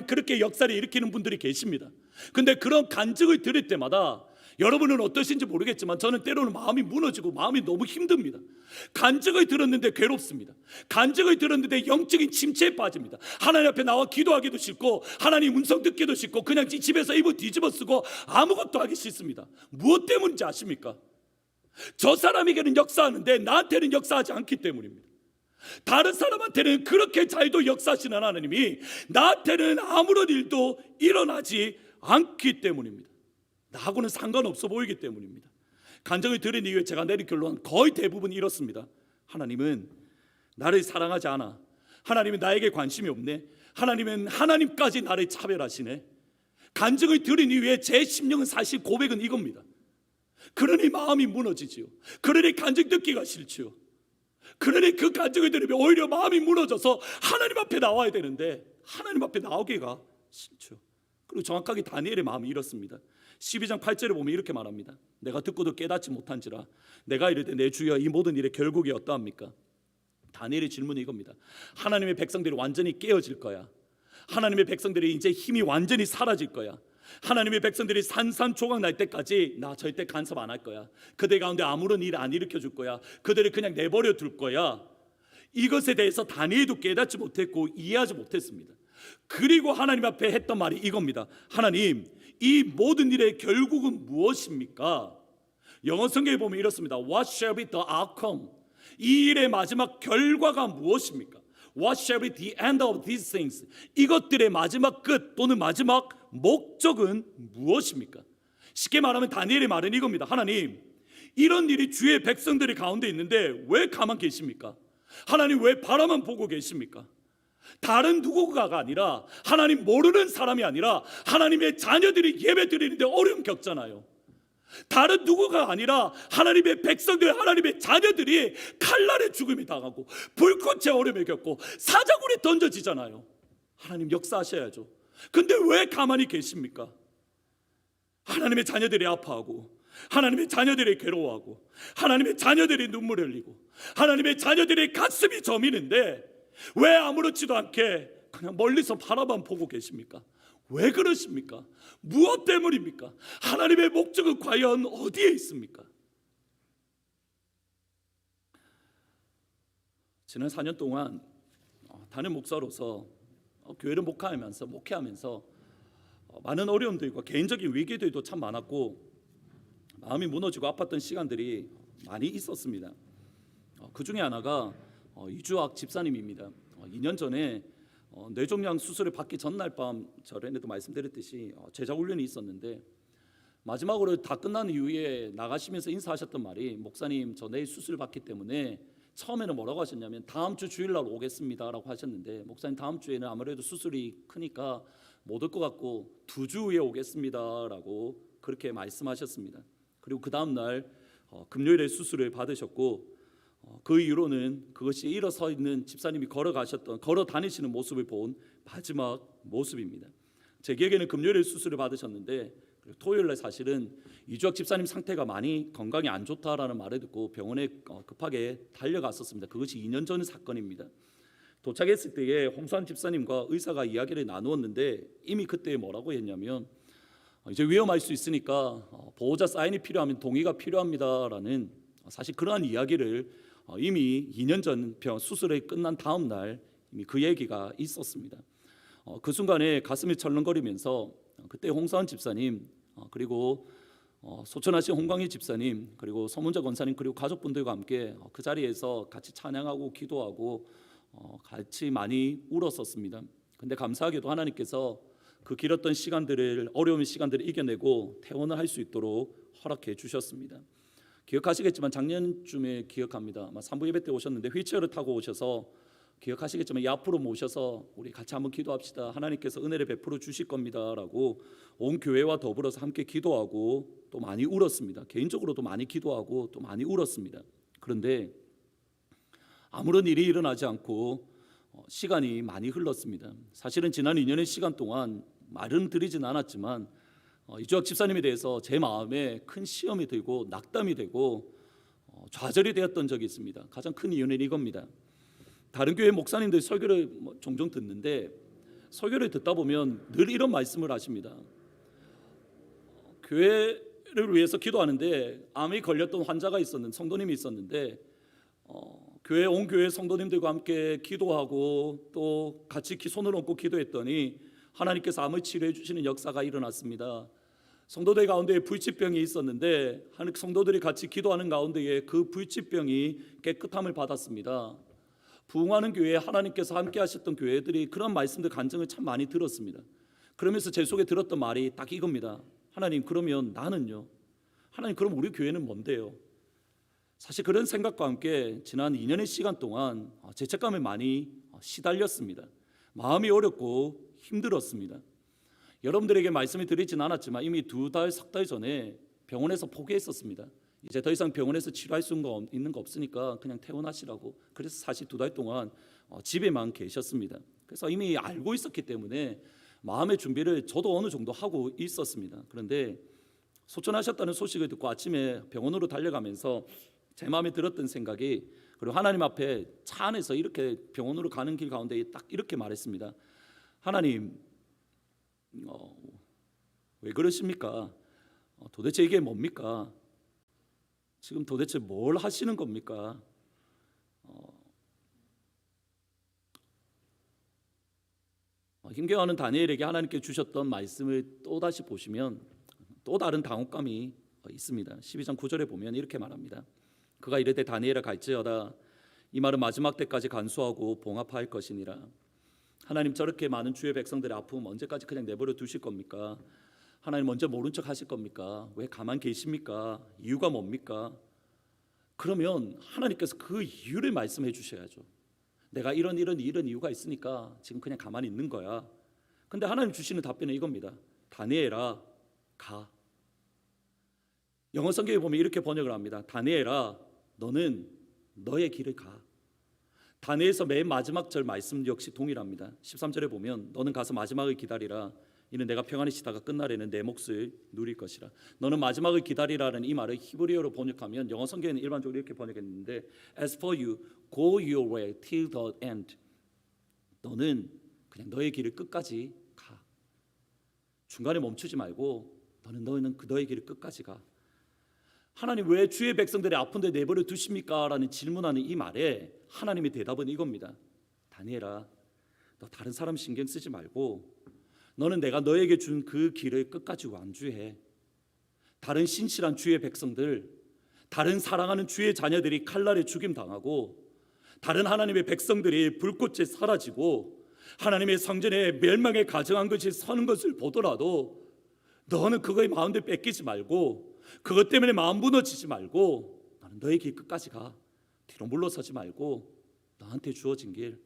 그렇게 역사를 일으키는 분들이 계십니다. 근데 그런 간증을 들을 때마다 여러분은 어떠신지 모르겠지만 저는 때로는 마음이 무너지고 마음이 너무 힘듭니다. 간증을 들었는데 괴롭습니다. 간증을 들었는데 영적인 침체에 빠집니다. 하나님 앞에 나와 기도하기도 싫고 하나님 음성 듣기도 싫고 그냥 집에서 이불 뒤집어 쓰고 아무것도 하기 싫습니다. 무엇 때문인지 아십니까? 저 사람에게는 역사하는데 나한테는 역사하지 않기 때문입니다. 다른 사람한테는 그렇게 잘도 역사하시는 하나님이 나한테는 아무런 일도 일어나지 않기 때문입니다. 나하고는 상관없어 보이기 때문입니다. 간증을 들은 이후에 제가 내린 결론은 거의 대부분 이렇습니다. 하나님은 나를 사랑하지 않아. 하나님은 나에게 관심이 없네. 하나님은 하나님까지 나를 차별하시네. 간증을 들은 이후에 제 심령은 사실 고백은 이겁니다. 그러니 마음이 무너지지요. 그러니 간증 듣기가 싫지요. 그러니 그 간증을 들으면 오히려 마음이 무너져서 하나님 앞에 나와야 되는데 하나님 앞에 나오기가 싫죠. 그리고 정확하게 다니엘의 마음이 이렇습니다. 12장 8절에 보면 이렇게 말합니다. 내가 듣고도 깨닫지 못한지라 내가 이르되 내 주여 이 모든 일의 결국이 어떠합니까? 다니엘의 질문이 이겁니다. 하나님의 백성들이 완전히 깨어질 거야. 하나님의 백성들이 이제 힘이 완전히 사라질 거야. 하나님의 백성들이 산산조각 날 때까지 나 절대 간섭 안 할 거야. 그들 가운데 아무런 일 안 일으켜 줄 거야. 그들을 그냥 내버려 둘 거야. 이것에 대해서 다니엘도 깨닫지 못했고 이해하지 못했습니다. 그리고 하나님 앞에 했던 말이 이겁니다. 하나님, 이 모든 일의 결국은 무엇입니까? 영어 성경에 보면 이렇습니다. What shall be the outcome? 이 일의 마지막 결과가 무엇입니까? What shall be the end of these things? 이것들의 마지막 끝 또는 마지막 목적은 무엇입니까? 쉽게 말하면 다니엘의 말은 이겁니다. 하나님, 이런 일이 주의 백성들이 가운데 있는데 왜 가만 계십니까? 하나님, 왜 바라만 보고 계십니까? 다른 누구가가 아니라, 하나님 모르는 사람이 아니라 하나님의 자녀들이 예배 드리는데 어려움 겪잖아요. 다른 누구가 아니라 하나님의 백성들, 하나님의 자녀들이 칼날에 죽음이 당하고 불꽃의 어려움을 겪고 사자굴에 던져지잖아요. 하나님 역사하셔야죠. 근데 왜 가만히 계십니까? 하나님의 자녀들이 아파하고, 하나님의 자녀들이 괴로워하고, 하나님의 자녀들이 눈물을 흘리고, 하나님의 자녀들이 가슴이 저미는데 왜 아무렇지도 않게 그냥 멀리서 바라만 보고 계십니까? 왜 그러십니까? 무엇 때문입니까? 하나님의 목적은 과연 어디에 있습니까? 지난 4년 동안 담임 목사로서 교회를 목회하면서 많은 어려움들과 개인적인 위기들도 참 많았고 마음이 무너지고 아팠던 시간들이 많이 있었습니다. 그 중에 하나가 이주학 집사님입니다. 2년 전에 뇌종양 수술을 받기 전날 밤 전에도 말씀드렸듯이 제자 훈련이 있었는데 마지막으로 다 끝난 이후에 나가시면서 인사하셨던 말이, 목사님 저 내일 수술 받기 때문에, 처음에는 뭐라고 하셨냐면 다음 주 주일날 오겠습니다라고 하셨는데, 목사님 다음 주에는 아무래도 수술이 크니까 못 올 것 같고 2주 후에 오겠습니다라고 그렇게 말씀하셨습니다. 그리고 그 다음 날 금요일에 수술을 받으셨고, 그 이후로는 그것이 일어서 있는 집사님이 걸어 다니시는 모습을 본 마지막 모습입니다. 제 기억에는 금요일에 수술을 받으셨는데 토요일에 사실은 이주학 집사님 상태가 많이 건강이 안 좋다라는 말을 듣고 병원에 급하게 달려갔었습니다. 그것이 2년 전 사건입니다. 도착했을 때에 홍수환 집사님과 의사가 이야기를 나누었는데 이미 그때 뭐라고 했냐면, 이제 위험할 수 있으니까 보호자 사인이 필요하면 동의가 필요합니다라는, 사실 그러한 이야기를 이미 2년 전 수술이 끝난 다음 날 이미 그 얘기가 있었습니다. 그 순간에 가슴이 철렁거리면서 그때 홍사원 집사님, 그리고 소천하신 홍광희 집사님, 그리고 서문자 권사님, 그리고 가족분들과 함께 그 자리에서 같이 찬양하고 기도하고 같이 많이 울었었습니다. 근데 감사하게도 하나님께서 그 길었던 시간들을, 어려운 시간들을 이겨내고 퇴원을 할 수 있도록 허락해 주셨습니다. 기억하시겠지만 작년쯤에 기억합니다. 아마 3부 예배 때 오셨는데 휠체어를 타고 오셔서, 기억하시겠지만 이 앞으로 모셔서 우리 같이 한번 기도합시다, 하나님께서 은혜를 베풀어 주실 겁니다라고 온 교회와 더불어서 함께 기도하고 또 많이 울었습니다. 개인적으로도 많이 기도하고 또 많이 울었습니다. 그런데 아무런 일이 일어나지 않고 시간이 많이 흘렀습니다. 사실은 지난 2년의 시간 동안 말은 드리진 않았지만 이주학 집사님에 대해서 제 마음에 큰 시험이 들고 낙담이 되고 좌절이 되었던 적이 있습니다. 가장 큰 이유는 이겁니다. 다른 교회 목사님들 설교를 종종 듣는데 설교를 듣다 보면 늘 이런 말씀을 하십니다. 교회를 위해서 기도하는데 암이 걸렸던 환자가 있었는데, 성도님이 있었는데 교회 온 교회 성도님들과 함께 기도하고 또 같이 손을 얹고 기도했더니 하나님께서 암을 치료해 주시는 역사가 일어났습니다. 성도들 가운데 불치병이 있었는데 성도들이 같이 기도하는 가운데에 그 불치병이 깨끗함을 받았습니다. 부흥하는 교회에 하나님께서 함께 하셨던 교회들이 그런 말씀들, 간증을 참 많이 들었습니다. 그러면서 제 속에 들었던 말이 딱 이겁니다. 하나님, 그러면 나는요? 하나님, 그럼 우리 교회는 뭔데요? 사실 그런 생각과 함께 지난 2년의 시간 동안 죄책감에 많이 시달렸습니다. 마음이 어렵고 힘들었습니다. 여러분들에게 말씀을 드리진 않았지만 이미 2달, 3달 전에 병원에서 포기했었습니다. 이제 더 이상 병원에서 치료할 수 있는 거 없으니까 그냥 퇴원하시라고. 그래서 사실 2달 동안 집에만 계셨습니다. 그래서 이미 알고 있었기 때문에 마음의 준비를 저도 어느 정도 하고 있었습니다. 그런데 소천하셨다는 소식을 듣고 아침에 병원으로 달려가면서 제 마음에 들었던 생각이, 그리고 하나님 앞에 차 안에서 이렇게 병원으로 가는 길 가운데 딱 이렇게 말했습니다. 하나님, 왜 그러십니까? 도대체 이게 뭡니까? 지금 도대체 뭘 하시는 겁니까? 힘겨워하는 다니엘에게 하나님께 주셨던 말씀을 또다시 보시면 또 다른 당혹감이 있습니다. 12장 9절에 보면 이렇게 말합니다. 그가 이르되 다니엘아 갈지어다 이 말은 마지막 때까지 간수하고 봉합할 것이니라. 하나님 저렇게 많은 주의 백성들의 아픔 언제까지 그냥 내버려 두실 겁니까? 하나님 먼저 모른 척 하실 겁니까? 왜 가만 계십니까? 이유가 뭡니까? 그러면 하나님께서 그 이유를 말씀해 주셔야죠. 내가 이런 이유가 있으니까 지금 그냥 가만히 있는 거야. 근데 하나님 주시는 답변은 이겁니다. 다니엘아 가. 영어 성경에 보면 이렇게 번역을 합니다. 다니엘아 너는 너의 길을 가. 다니엘서 맨 마지막 절 말씀 역시 동일합니다. 13절에 보면 너는 가서 마지막을 기다리라. 이는 내가 평안히 쉬다가 끝날에는 내 몫을 누릴 것이라. 너는 마지막을 기다리라는 이 말을 히브리어로 번역하면 영어 성경에는 일반적으로 이렇게 번역했는데 As for you, go your way till the end. 너는 그냥 너의 길을 끝까지 가. 중간에 멈추지 말고 너는 너의 길을 끝까지 가. 하나님 왜 주의 백성들의 아픈데 내버려 두십니까? 라는 질문하는 이 말에 하나님의 대답은 이겁니다. 다니엘아 너 다른 사람 신경 쓰지 말고 너는 내가 너에게 준 그 길을 끝까지 완주해. 다른 신실한 주의 백성들, 다른 사랑하는 주의 자녀들이 칼날에 죽임당하고 다른 하나님의 백성들이 불꽃에 사라지고 하나님의 성전에 멸망에 가정한 것이 서는 것을 보더라도 너는 그거에 마음대로 뺏기지 말고 그것 때문에 마음 무너지지 말고 너는 너의 길 끝까지 가. 뒤로 물러서지 말고 너한테 주어진 길,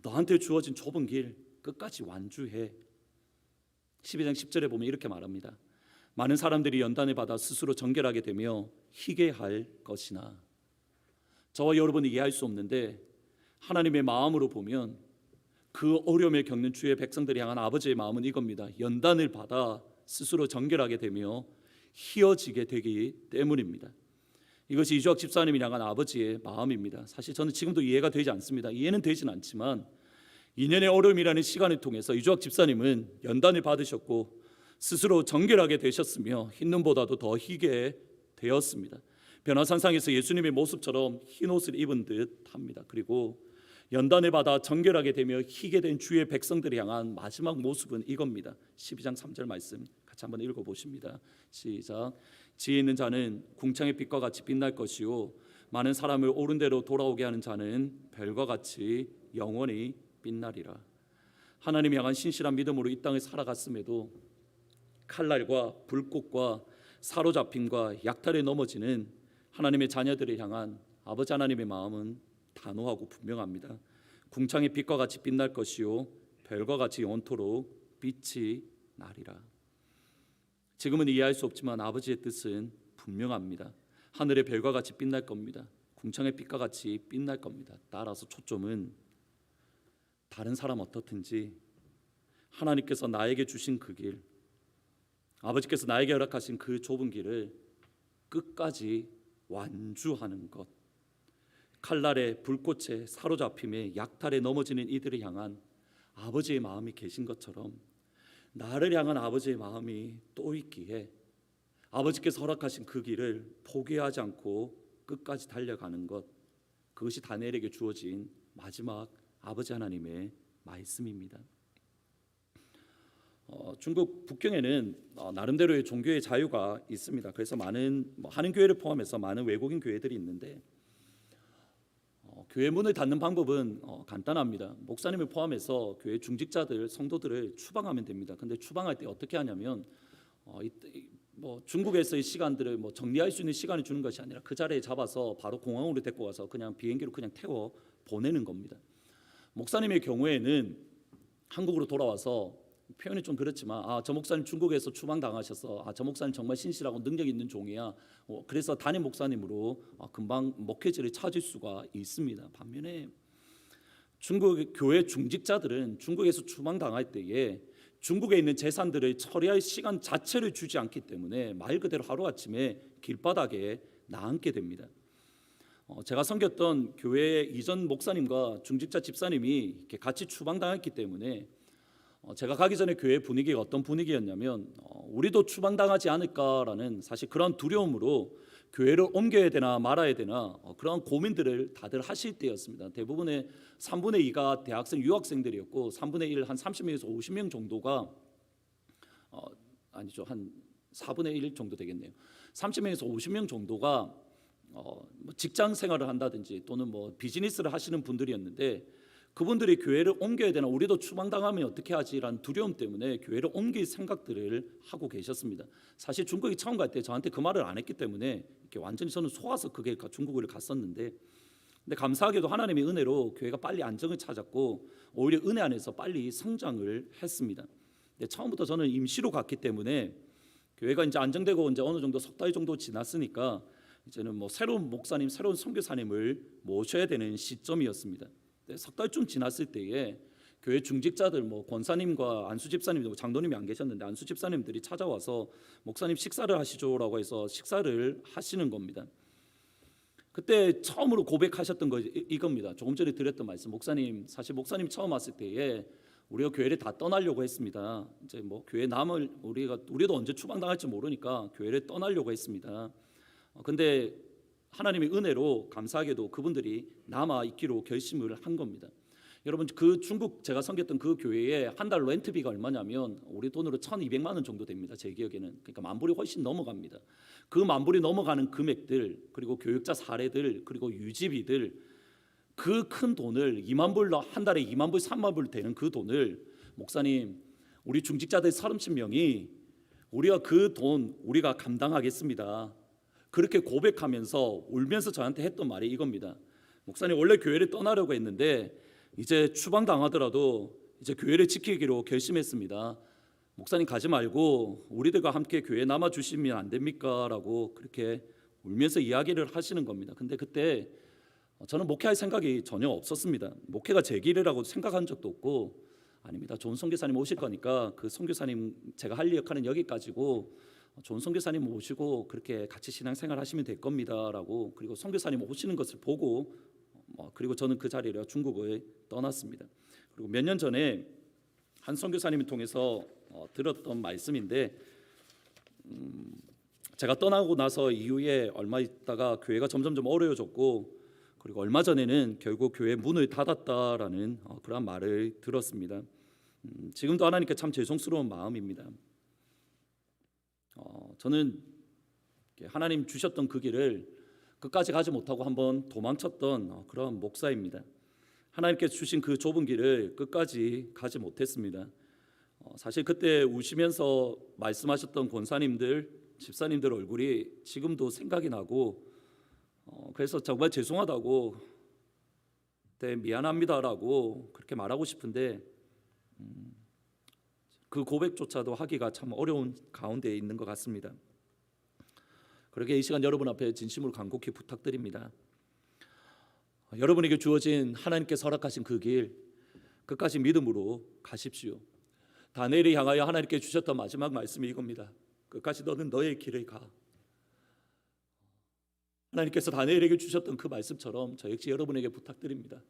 너한테 주어진 좁은 길 끝까지 완주해. 12장 10절에 보면 이렇게 말합니다. 많은 사람들이 연단을 받아 스스로 정결하게 되며 희게할 것이나. 저와 여러분이 이해할 수 없는데 하나님의 마음으로 보면 그 어려움을 겪는 주의 백성들이 향한 아버지의 마음은 이겁니다. 연단을 받아 스스로 정결하게 되며 희어지게 되기 때문입니다. 이것이 이주학 집사님이 향한 아버지의 마음입니다. 사실 저는 지금도 이해가 되지 않습니다. 이해는 되진 않지만 2년의 어려움이라는 시간을 통해서 이주학 집사님은 연단을 받으셨고 스스로 정결하게 되셨으며 흰 눈보다도 더 희게 되었습니다. 변화산상에서 예수님의 모습처럼 흰 옷을 입은 듯합니다. 그리고 연단을 받아 정결하게 되며 희게 된 주의 백성들을 향한 마지막 모습은 이겁니다. 12장 3절 말씀 같이 한번 읽어보십니다. 시작. 지혜 있는 자는 궁창의 빛과 같이 빛날 것이요 많은 사람을 옳은 대로 돌아오게 하는 자는 별과 같이 영원히 빛나리라. 하나님 향한 신실한 믿음으로 이 땅을 살아갔음에도 칼날과 불꽃과 사로잡힘과 약탈에 넘어지는 하나님의 자녀들을 향한 아버지 하나님의 마음은 단호하고 분명합니다. 궁창의 빛과 같이 빛날 것이요 별과 같이 영원토록 빛이 나리라. 지금은 이해할 수 없지만 아버지의 뜻은 분명합니다. 하늘의 별과 같이 빛날 겁니다. 궁창의 빛과 같이 빛날 겁니다. 따라서 초점은 다른 사람 어떻든지 하나님께서 나에게 주신 그 길, 아버지께서 나에게 허락하신 그 좁은 길을 끝까지 완주하는 것, 칼날에 불꽃에 사로잡힘에 약탈에 넘어지는 이들을 향한 아버지의 마음이 계신 것처럼 나를 향한 아버지의 마음이 또 있기에 아버지께서 허락하신 그 길을 포기하지 않고 끝까지 달려가는 것, 그것이 다니엘에게 주어진 마지막 아버지 하나님의 말씀입니다. 중국 북경에는 나름대로의 종교의 자유가 있습니다. 그래서 많은 한인 교회를 포함해서 많은 외국인 교회들이 있는데 교회 문을 닫는 방법은 간단합니다. 목사님을 포함해서 교회 중직자들, 성도들을 추방하면 됩니다. 근데 추방할 때 어떻게 하냐면 중국에서의 시간들을 정리할 수 있는 시간을 주는 것이 아니라 그 자리에 잡아서 바로 공항으로 데리고 가서 그냥 비행기로 그냥 태워 보내는 겁니다. 목사님의 경우에는 한국으로 돌아와서 표현이 좀 그렇지만 저 목사님 중국에서 추방당하셔서 저 목사님 정말 신실하고 능력 있는 종이야. 그래서 담임 목사님으로 금방 목회지를 찾을 수가 있습니다. 반면에 중국 교회 중직자들은 중국에서 추방당할 때에 중국에 있는 재산들을 처리할 시간 자체를 주지 않기 때문에 말 그대로 하루아침에 길바닥에 나앉게 됩니다. 제가 섬겼던 교회 이전 목사님과 중직자 집사님이 이렇게 같이 추방당했기 때문에 제가 가기 전에 교회 분위기가 어떤 분위기였냐면 우리도 추방당하지 않을까라는 사실 그런 두려움으로 교회를 옮겨야 되나 말아야 되나 그런 고민들을 다들 하실 때였습니다. 대부분의 3분의 2가 대학생 유학생들이었고 3분의 1 한 30명에서 50명 정도가 아니죠, 한 4분의 1 정도 되겠네요. 30명에서 50명 정도가 뭐 직장 생활을 한다든지 또는 뭐 비즈니스를 하시는 분들이었는데 그분들이 교회를 옮겨야 되나, 우리도 추방당하면 어떻게 하지라는 두려움 때문에 교회를 옮길 생각들을 하고 계셨습니다. 사실 중국에 처음 갈 때 저한테 그 말을 안 했기 때문에 이렇게 완전히 저는 속아서 그게 중국을 갔었는데, 근데 감사하게도 하나님의 은혜로 교회가 빨리 안정을 찾았고 오히려 은혜 안에서 빨리 성장을 했습니다. 근데 처음부터 저는 임시로 갔기 때문에 교회가 이제 안정되고 이제 어느 정도 석 달 정도 지났으니까 이제는 뭐 새로운 목사님, 새로운 선교사님을 모셔야 되는 시점이었습니다. 석 달쯤 지났을 때에 교회 중직자들, 뭐 권사님과 안수 집사님, 장로님이 안 계셨는데 안수 집사님들이 찾아와서 목사님 식사를 하시죠라고 해서 식사를 하시는 겁니다. 그때 처음으로 고백하셨던 거 이겁니다. 조금 전에 드렸던 말씀, 목사님, 사실 목사님 처음 왔을 때에 우리가 교회를 다 떠나려고 했습니다. 이제 뭐 교회 남을 우리도 언제 추방당할지 모르니까 교회를 떠나려고 했습니다. 근데 하나님의 은혜로 감사하게도 그분들이 남아 있기로 결심을 한 겁니다. 여러분, 그 중국 제가 섬겼던 그 교회에 한 달 렌트비가 얼마냐면 우리 돈으로 1,200만 원 정도 됩니다. 제 기억에는. 그러니까 만 불이 훨씬 넘어갑니다. 그 만 불이 넘어가는 금액들, 그리고 교육자 사례들, 그리고 유지비들, 그 큰 돈을 2만 불, 한 달에 2만 불, 3만 불 되는 그 돈을 목사님, 우리 중직자들 30명이 우리가 그 돈 우리가 감당하겠습니다. 그렇게 고백하면서 울면서 저한테 했던 말이 이겁니다. 목사님, 원래 교회를 떠나려고 했는데 이제 추방당하더라도 이제 교회를 지키기로 결심했습니다. 목사님 가지 말고 우리들과 함께 교회에 남아주시면 안 됩니까? 라고 그렇게 울면서 이야기를 하시는 겁니다. 근데 그때 저는 목회할 생각이 전혀 없었습니다. 목회가 제 길이라고 생각한 적도 없고, 아닙니다, 좋은 선교사님 오실 거니까 그 선교사님 제가 할 역할은 여기까지고 좋은 선교사님 모시고 그렇게 같이 신앙생활 하시면 될 겁니다라고, 그리고 선교사님 오시는 것을 보고 그리고 저는 그 자리로 중국을 떠났습니다. 그리고 몇 년 전에 한 선교사님을 통해서 들었던 말씀인데, 제가 떠나고 나서 이후에 얼마 있다가 교회가 점점점 어려워졌고, 그리고 얼마 전에는 결국 교회 문을 닫았다라는 그런 말을 들었습니다. 지금도 하나님께 참 죄송스러운 마음입니다. 저는 하나님 주셨던 그 길을 끝까지 가지 못하고 한번 도망쳤던 그런 목사입니다. 하나님께 주신 그 좁은 길을 끝까지 가지 못했습니다. 사실 그때 우시면서 말씀하셨던 권사님들, 집사님들 얼굴이 지금도 생각이 나고, 그래서 정말 죄송하다고, 미안합니다라고 그렇게 말하고 싶은데 그 고백조차도 하기가 참 어려운 가운데 있는 것 같습니다. 그렇게 이 시간 여러분 앞에 진심으로 간곡히 부탁드립니다. 여러분에게 주어진 하나님께서 허락하신 그 길 끝까지 믿음으로 가십시오. 다니엘을 향하여 하나님께 주셨던 마지막 말씀이 이겁니다. 끝까지 너는 너의 길을 가. 하나님께서 다니엘에게 주셨던 그 말씀처럼 저 역시 여러분에게 부탁드립니다.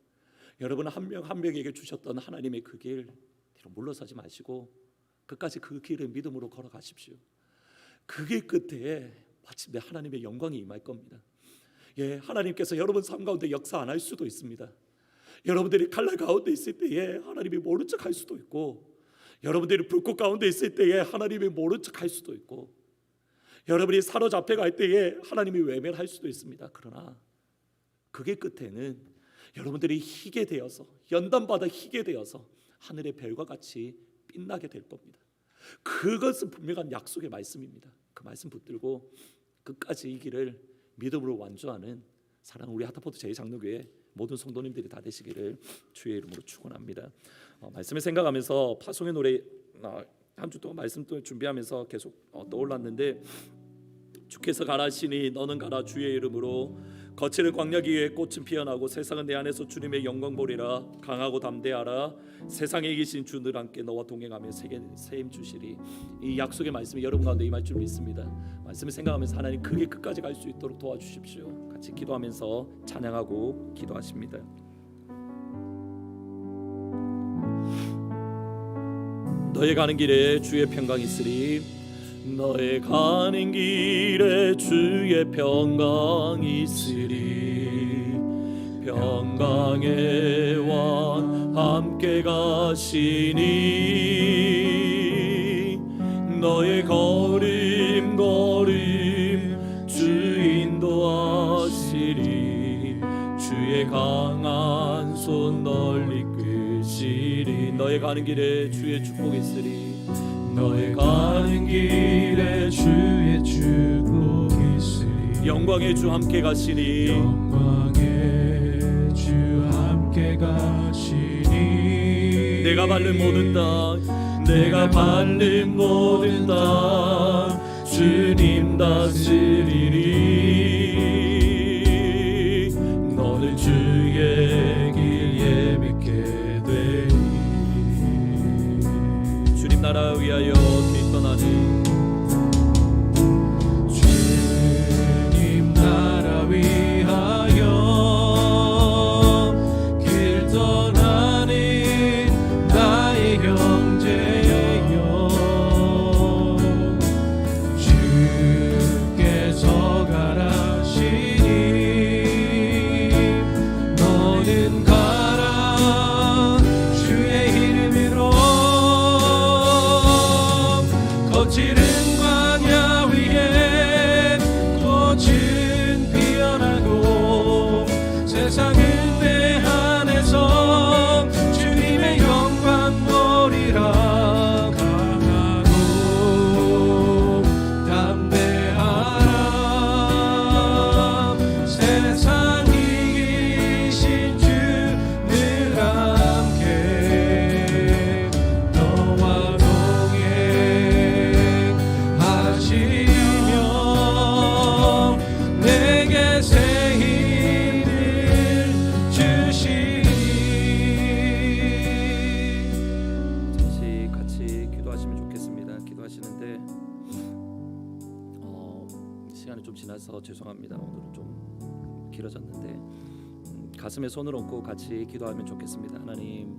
여러분 한 명 한 명에게 주셨던 하나님의 그 길 뒤로 물러서지 마시고 끝까지 그 길을 믿음으로 걸어가십시오. 그 길 끝에 마침내 하나님의 영광이 임할 겁니다. 하나님께서 여러분 삶 가운데 역사 안 할 수도 있습니다. 여러분들이 칼날 가운데 있을 때에 하나님이 모른 척 할 수도 있고, 여러분들이 불꽃 가운데 있을 때에 하나님이 모른 척 할 수도 있고, 여러분이 사로잡혀 갈 때에 하나님이 외면할 수도 있습니다. 그러나 그게 끝에는 여러분들이 희게 되어서, 연단받아 희게 되어서 하늘의 별과 같이 빛나게 될 겁니다. 그것은 분명한 약속의 말씀입니다. 그 말씀 붙들고 끝까지 이 길을 믿음으로 완주하는 사랑하는 우리 하타포트 제2장로교회 모든 성도님들이 다 되시기를 주의 이름으로 축원합니다. 말씀을 생각하면서 파송의 노래 한 주 동안 말씀 또 준비하면서 계속 떠올랐는데, 주께서 가라시니 너는 가라 주의 이름으로, 거칠은 광야 위에 꽃은 피어나고 세상은 내 안에서 주님의 영광 보리라. 강하고 담대하라. 세상에 이기신 주 늘 함께 너와 동행하며 새 힘 주시리. 이 약속의 말씀이 여러분 가운데 임할 줄 믿습니다. 말씀을 생각하면서 하나님 그게 끝까지 갈 수 있도록 도와주십시오. 같이 기도하면서 찬양하고 기도하십니다. 너의 가는 길에 주의 평강이 있으리. 너의 가는 길에 주의 평강이 있으리. 평강의 왕 함께 가시니 너의 걸음 주 인도하시리. 주의 강한 손 널 이끄시리. 너의 가는 길에 주의 축복이 있으리. 너의 가는 길에 주의 축복이 있으리. 영광의 주 함께 가시니 영광의 주 함께 가시니 내가 밟는 모든 땅 내가 밟는 모든 땅 주님 다스리리. 너는 주의 길 예비케 되리. 주님 나라 위하여 길 떠나는 주님 나라 위하여 길 떠나는 나의 형제여 주께서 가라시니 너는 가라 주의 이름으로 거칠은 광야 위에 꽃은 피어나고 세상은 내 안에서 주님의 영광 보리라. 강하고 담대하라. 세상 이기신 주 늘 함께 너와 동행하시며 내게 새 힘을 주시니. 같이 기도하시면 좋겠습니다. 기도하시는데 시간이 좀 지나서 죄송합니다. 오늘은 좀 길어졌는데 가슴에 손을 얹고 같이 기도하면 좋겠습니다. 하나님,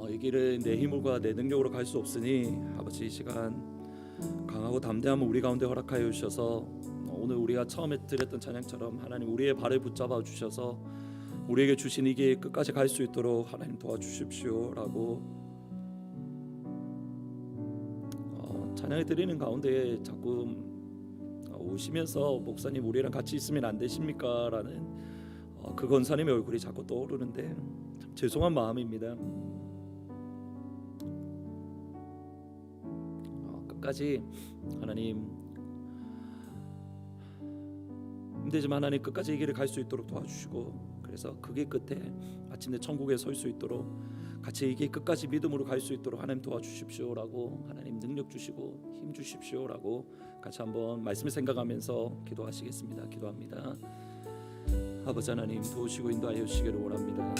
이 길은 내 힘과 내 능력으로 갈 수 없으니 아버지, 이 시간 강하고 담대함을 우리 가운데 허락하여 주셔서 오늘 우리가 처음에 드렸던 찬양처럼 하나님 우리의 발을 붙잡아 주셔서 우리에게 주신 이 길 끝까지 갈 수 있도록 하나님 도와주십시오라고 찬양을 드리는 가운데 자꾸 오시면서 목사님 우리랑 같이 있으면 안 되십니까? 라는 그 권사님의 얼굴이 자꾸 떠오르는데 참 죄송한 마음입니다. 끝까지 하나님, 힘들지만 하나님 끝까지 이 길을 갈 수 있도록 도와주시고, 그래서 그 길 끝에 마침내 천국에 설 수 있도록 같이 이 길 끝까지 믿음으로 갈 수 있도록 하나님 도와주십시오라고, 하나님 능력 주시고 힘 주십시오라고 같이 한번 말씀을 생각하면서 기도하시겠습니다. 기도합니다. 아버지 하나님, 도우시고 인도하여 주시기를 원합니다.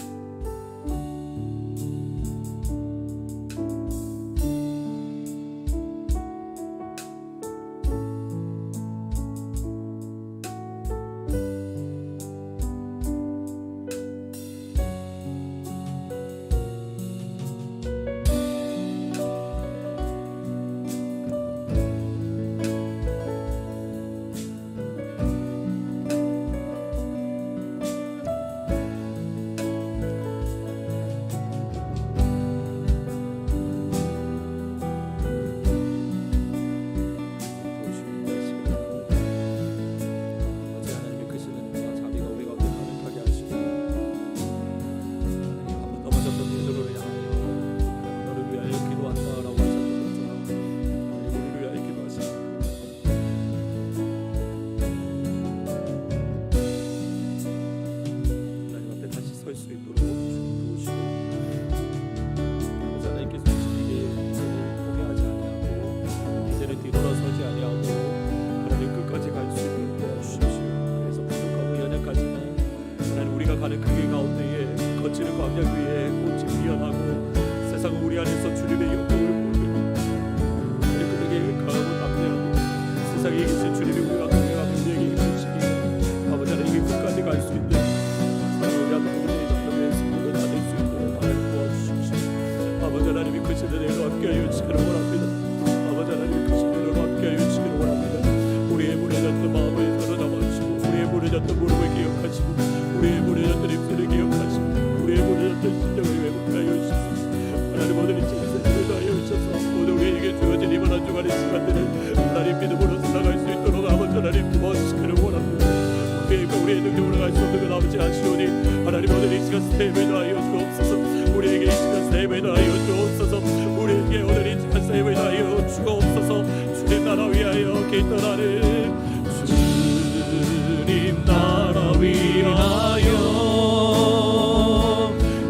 주님 나라 위하여 길떠나는 주님 나라 위하여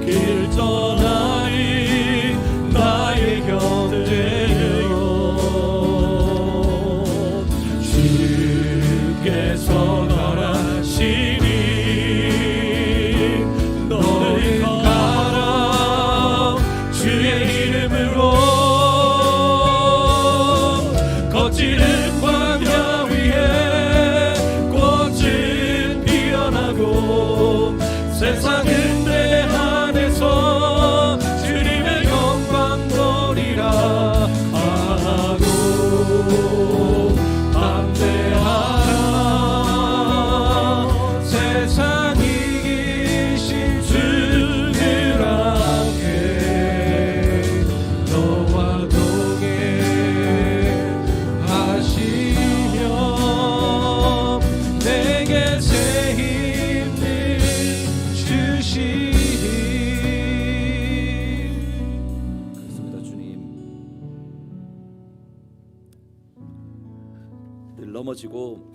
길떠나는 나의 형제여 주께서 말하시니 너는 가라 주의 이름으로 거칠은 광야 위에 꽃은 피어나고 세상은 내 안에서 주님의 영광 보리라 하고 담대하라 세상 이기신 주들 앞에 너와 동행하시며 내게 새 힘을 주시니. 그렇습니다. 주님 늘 넘어지고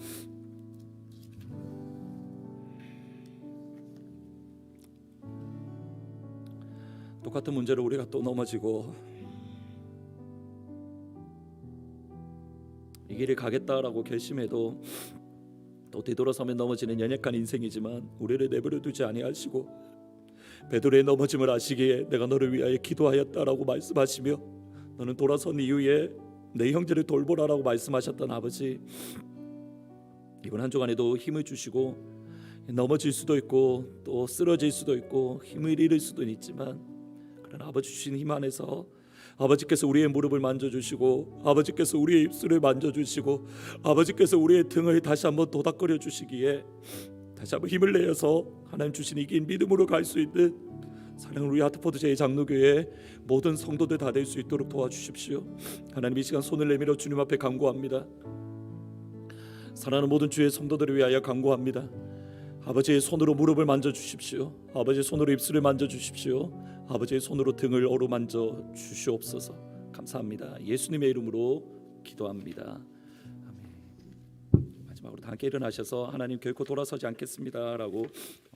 똑같은 문제로 우리가 또 넘어지고 이 길을 가겠다라고 결심해도 또 뒤돌아서면 넘어지는 연약한 인생이지만 우리를 내버려 두지 아니하시고 베드로의 넘어짐을 아시기에 내가 너를 위하여 기도하였다라고 말씀하시며 너는 돌아선 이후에 내 형제를 돌보라라고 말씀하셨던 아버지, 이번 한 주간에도 힘을 주시고 넘어질 수도 있고 또 쓰러질 수도 있고 힘을 잃을 수도 있지만 그러나 아버지 주신 힘 안에서 아버지께서 우리의 무릎을 만져주시고 아버지께서 우리의 입술을 만져주시고 아버지께서 우리의 등을 다시 한번 도닥거려 주시기에 다시 한번 힘을 내어서 하나님 주신 이 길 믿음으로 갈 수 있는 사랑하는 우리 하트포드 제2장로교회 모든 성도들 다 될 수 있도록 도와주십시오. 하나님 이 시간 손을 내밀어 주님 앞에 간구합니다. 사랑하는 모든 주의 성도들을 위하여 간구합니다. 아버지의 손으로 무릎을 만져주십시오. 아버지의 손으로 입술을 만져주십시오. 아버지의 손으로 등을 어루만져 주시옵소서. 감사합니다. 예수님의 이름으로 기도합니다. 아멘. 마지막으로 다 함께 일어나셔서 하나님 결코 돌아서지 않겠습니다라고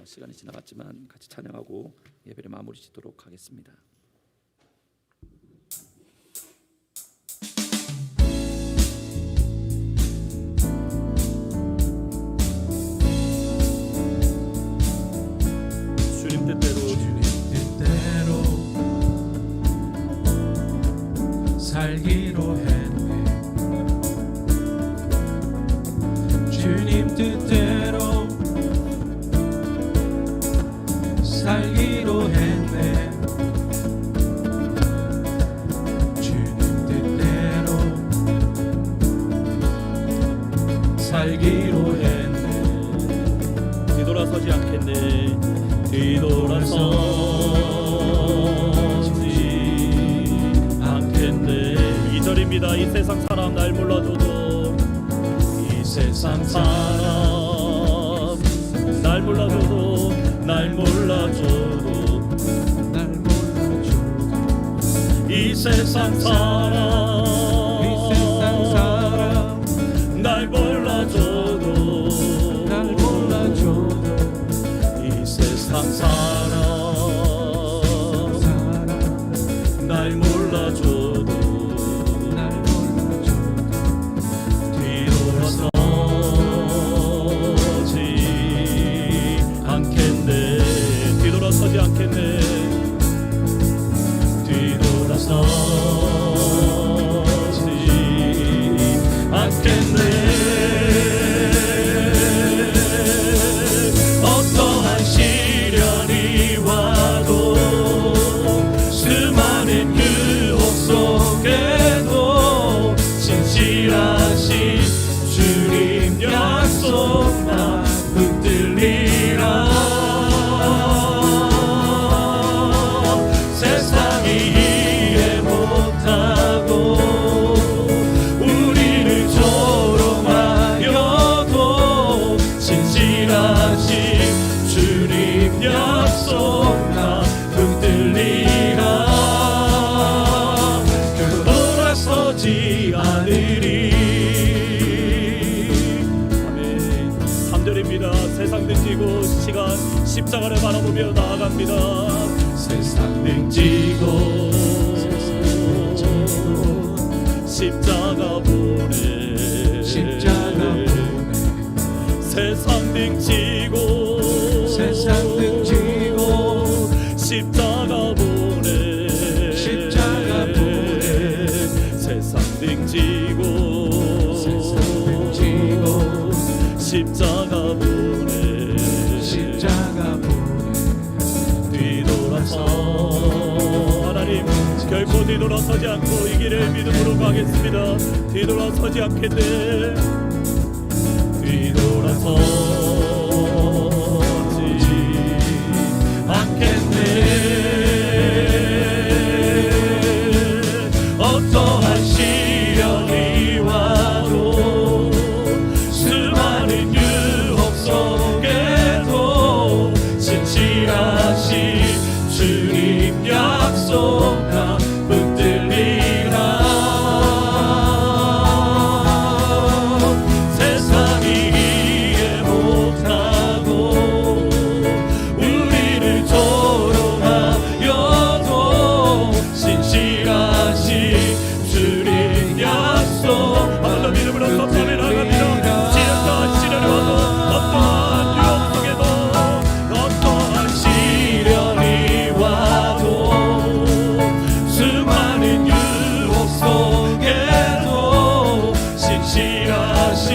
시간이 지나갔지만 같이 찬양하고 예배를 마무리 짓도록 하겠습니다. 주님 뜻대로 살기로 했네. 주님 뜻대로 살기로 했네. 주님 뜻대로 살기로 했네. 뒤돌아서지 않겠네. 뒤돌아서지 않겠네. 2절입니다. 이 세상 사람 날 몰라줘도 이 세상 사람 날 몰라줘도 날 몰라줘도 날 몰라줘도 이 세상 사람 날 몰라줘도 날 몰라줘도 이 세상 사람 날 몰라줘도 날 몰라줘도 뒤돌아서지 않겠네. 뒤돌아서지 않겠네. 뒤돌아서지 시간 십자가를 바라보며 나아갑니다. 세상 등지고 십자가 보내 십자가 보내 세상 등지고 세상 등지고 십자가 보내 십자가 보내 세상 등지고 세상 등지고 십자가 보내 십자가 보내 뒤돌아서 하나님 결코 뒤돌아서지 않고 이 길을 믿음으로 가겠습니다. 뒤돌아서지 않겠네. 뒤돌아서지 않겠네. 어떠한 시련이 와도 수많은 유혹 속에도 진실하신 주님 약속과 붙들리라. 세상이 이해 못하고 우리를 조롱하여도 신실하신 주님 약속 하나님 이름으로 선포해 나갑니다. 지혜가 시련이 와도 어떠한 유혹 속에도 어떠한 시련이 와도 수많은 유혹 속에도 신실하신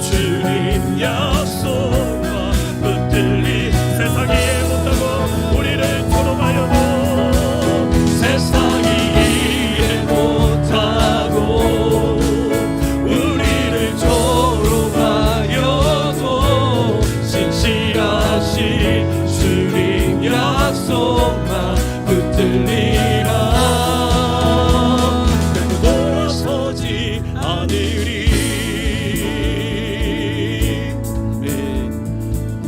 주님 약속과 붙들리 세상이 이해 못하고 우리를 조롱하여도 세상이 이해 못하고 우리를 조롱하여도 신실하신 주님 약속만 붙들리라. 돌아서지 않으리. 아멘.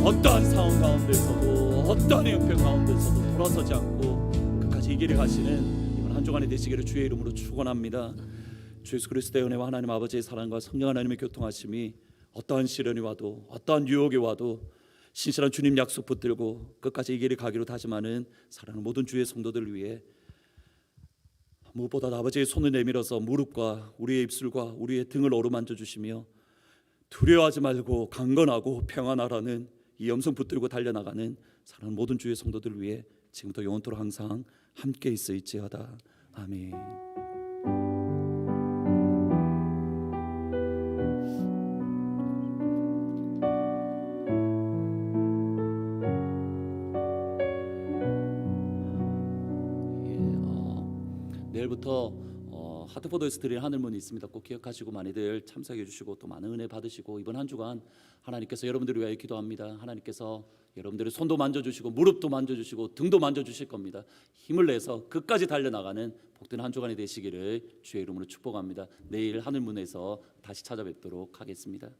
어떠한 상황 가운데서도 어떠한 형편 가운데서도 돌아서지 않고 끝까지 이 길을 가시는 이번 한 주간이 되시기를 주의 이름으로 축원합니다. 주 예수 그리스도의 은혜와 하나님 아버지의 사랑과 성령 하나님의 교통하심이 어떠한 시련이 와도 어떠한 유혹이 와도 신실한 주님 약속 붙들고 끝까지 이 길을 가기로 다짐하는 사랑하는 모든 주의 성도들 위해 무엇보다 아버지의 손을 내밀어서 무릎과 우리의 입술과 우리의 등을 어루만져 주시며 두려워하지 말고 강건하고 평안하라는 이 음성 붙들고 달려나가는 사랑하는 모든 주의 성도들 위해 지금부터 영원토록 항상 함께 있을지어다. 아멘. 내일부터 하트포드 스트리트 하늘문이 있습니다. 꼭 기억하시고 많이들 참석해 주시고 또 많은 은혜 받으시고 이번 한 주간 하나님께서 여러분들을 위하여 기도합니다. 하나님께서 여러분들의 손도 만져주시고 무릎도 만져주시고 등도 만져주실 겁니다. 힘을 내서 끝까지 달려나가는 복된 한 주간이 되시기를 주의 이름으로 축복합니다. 내일 하늘문에서 다시 찾아뵙도록 하겠습니다.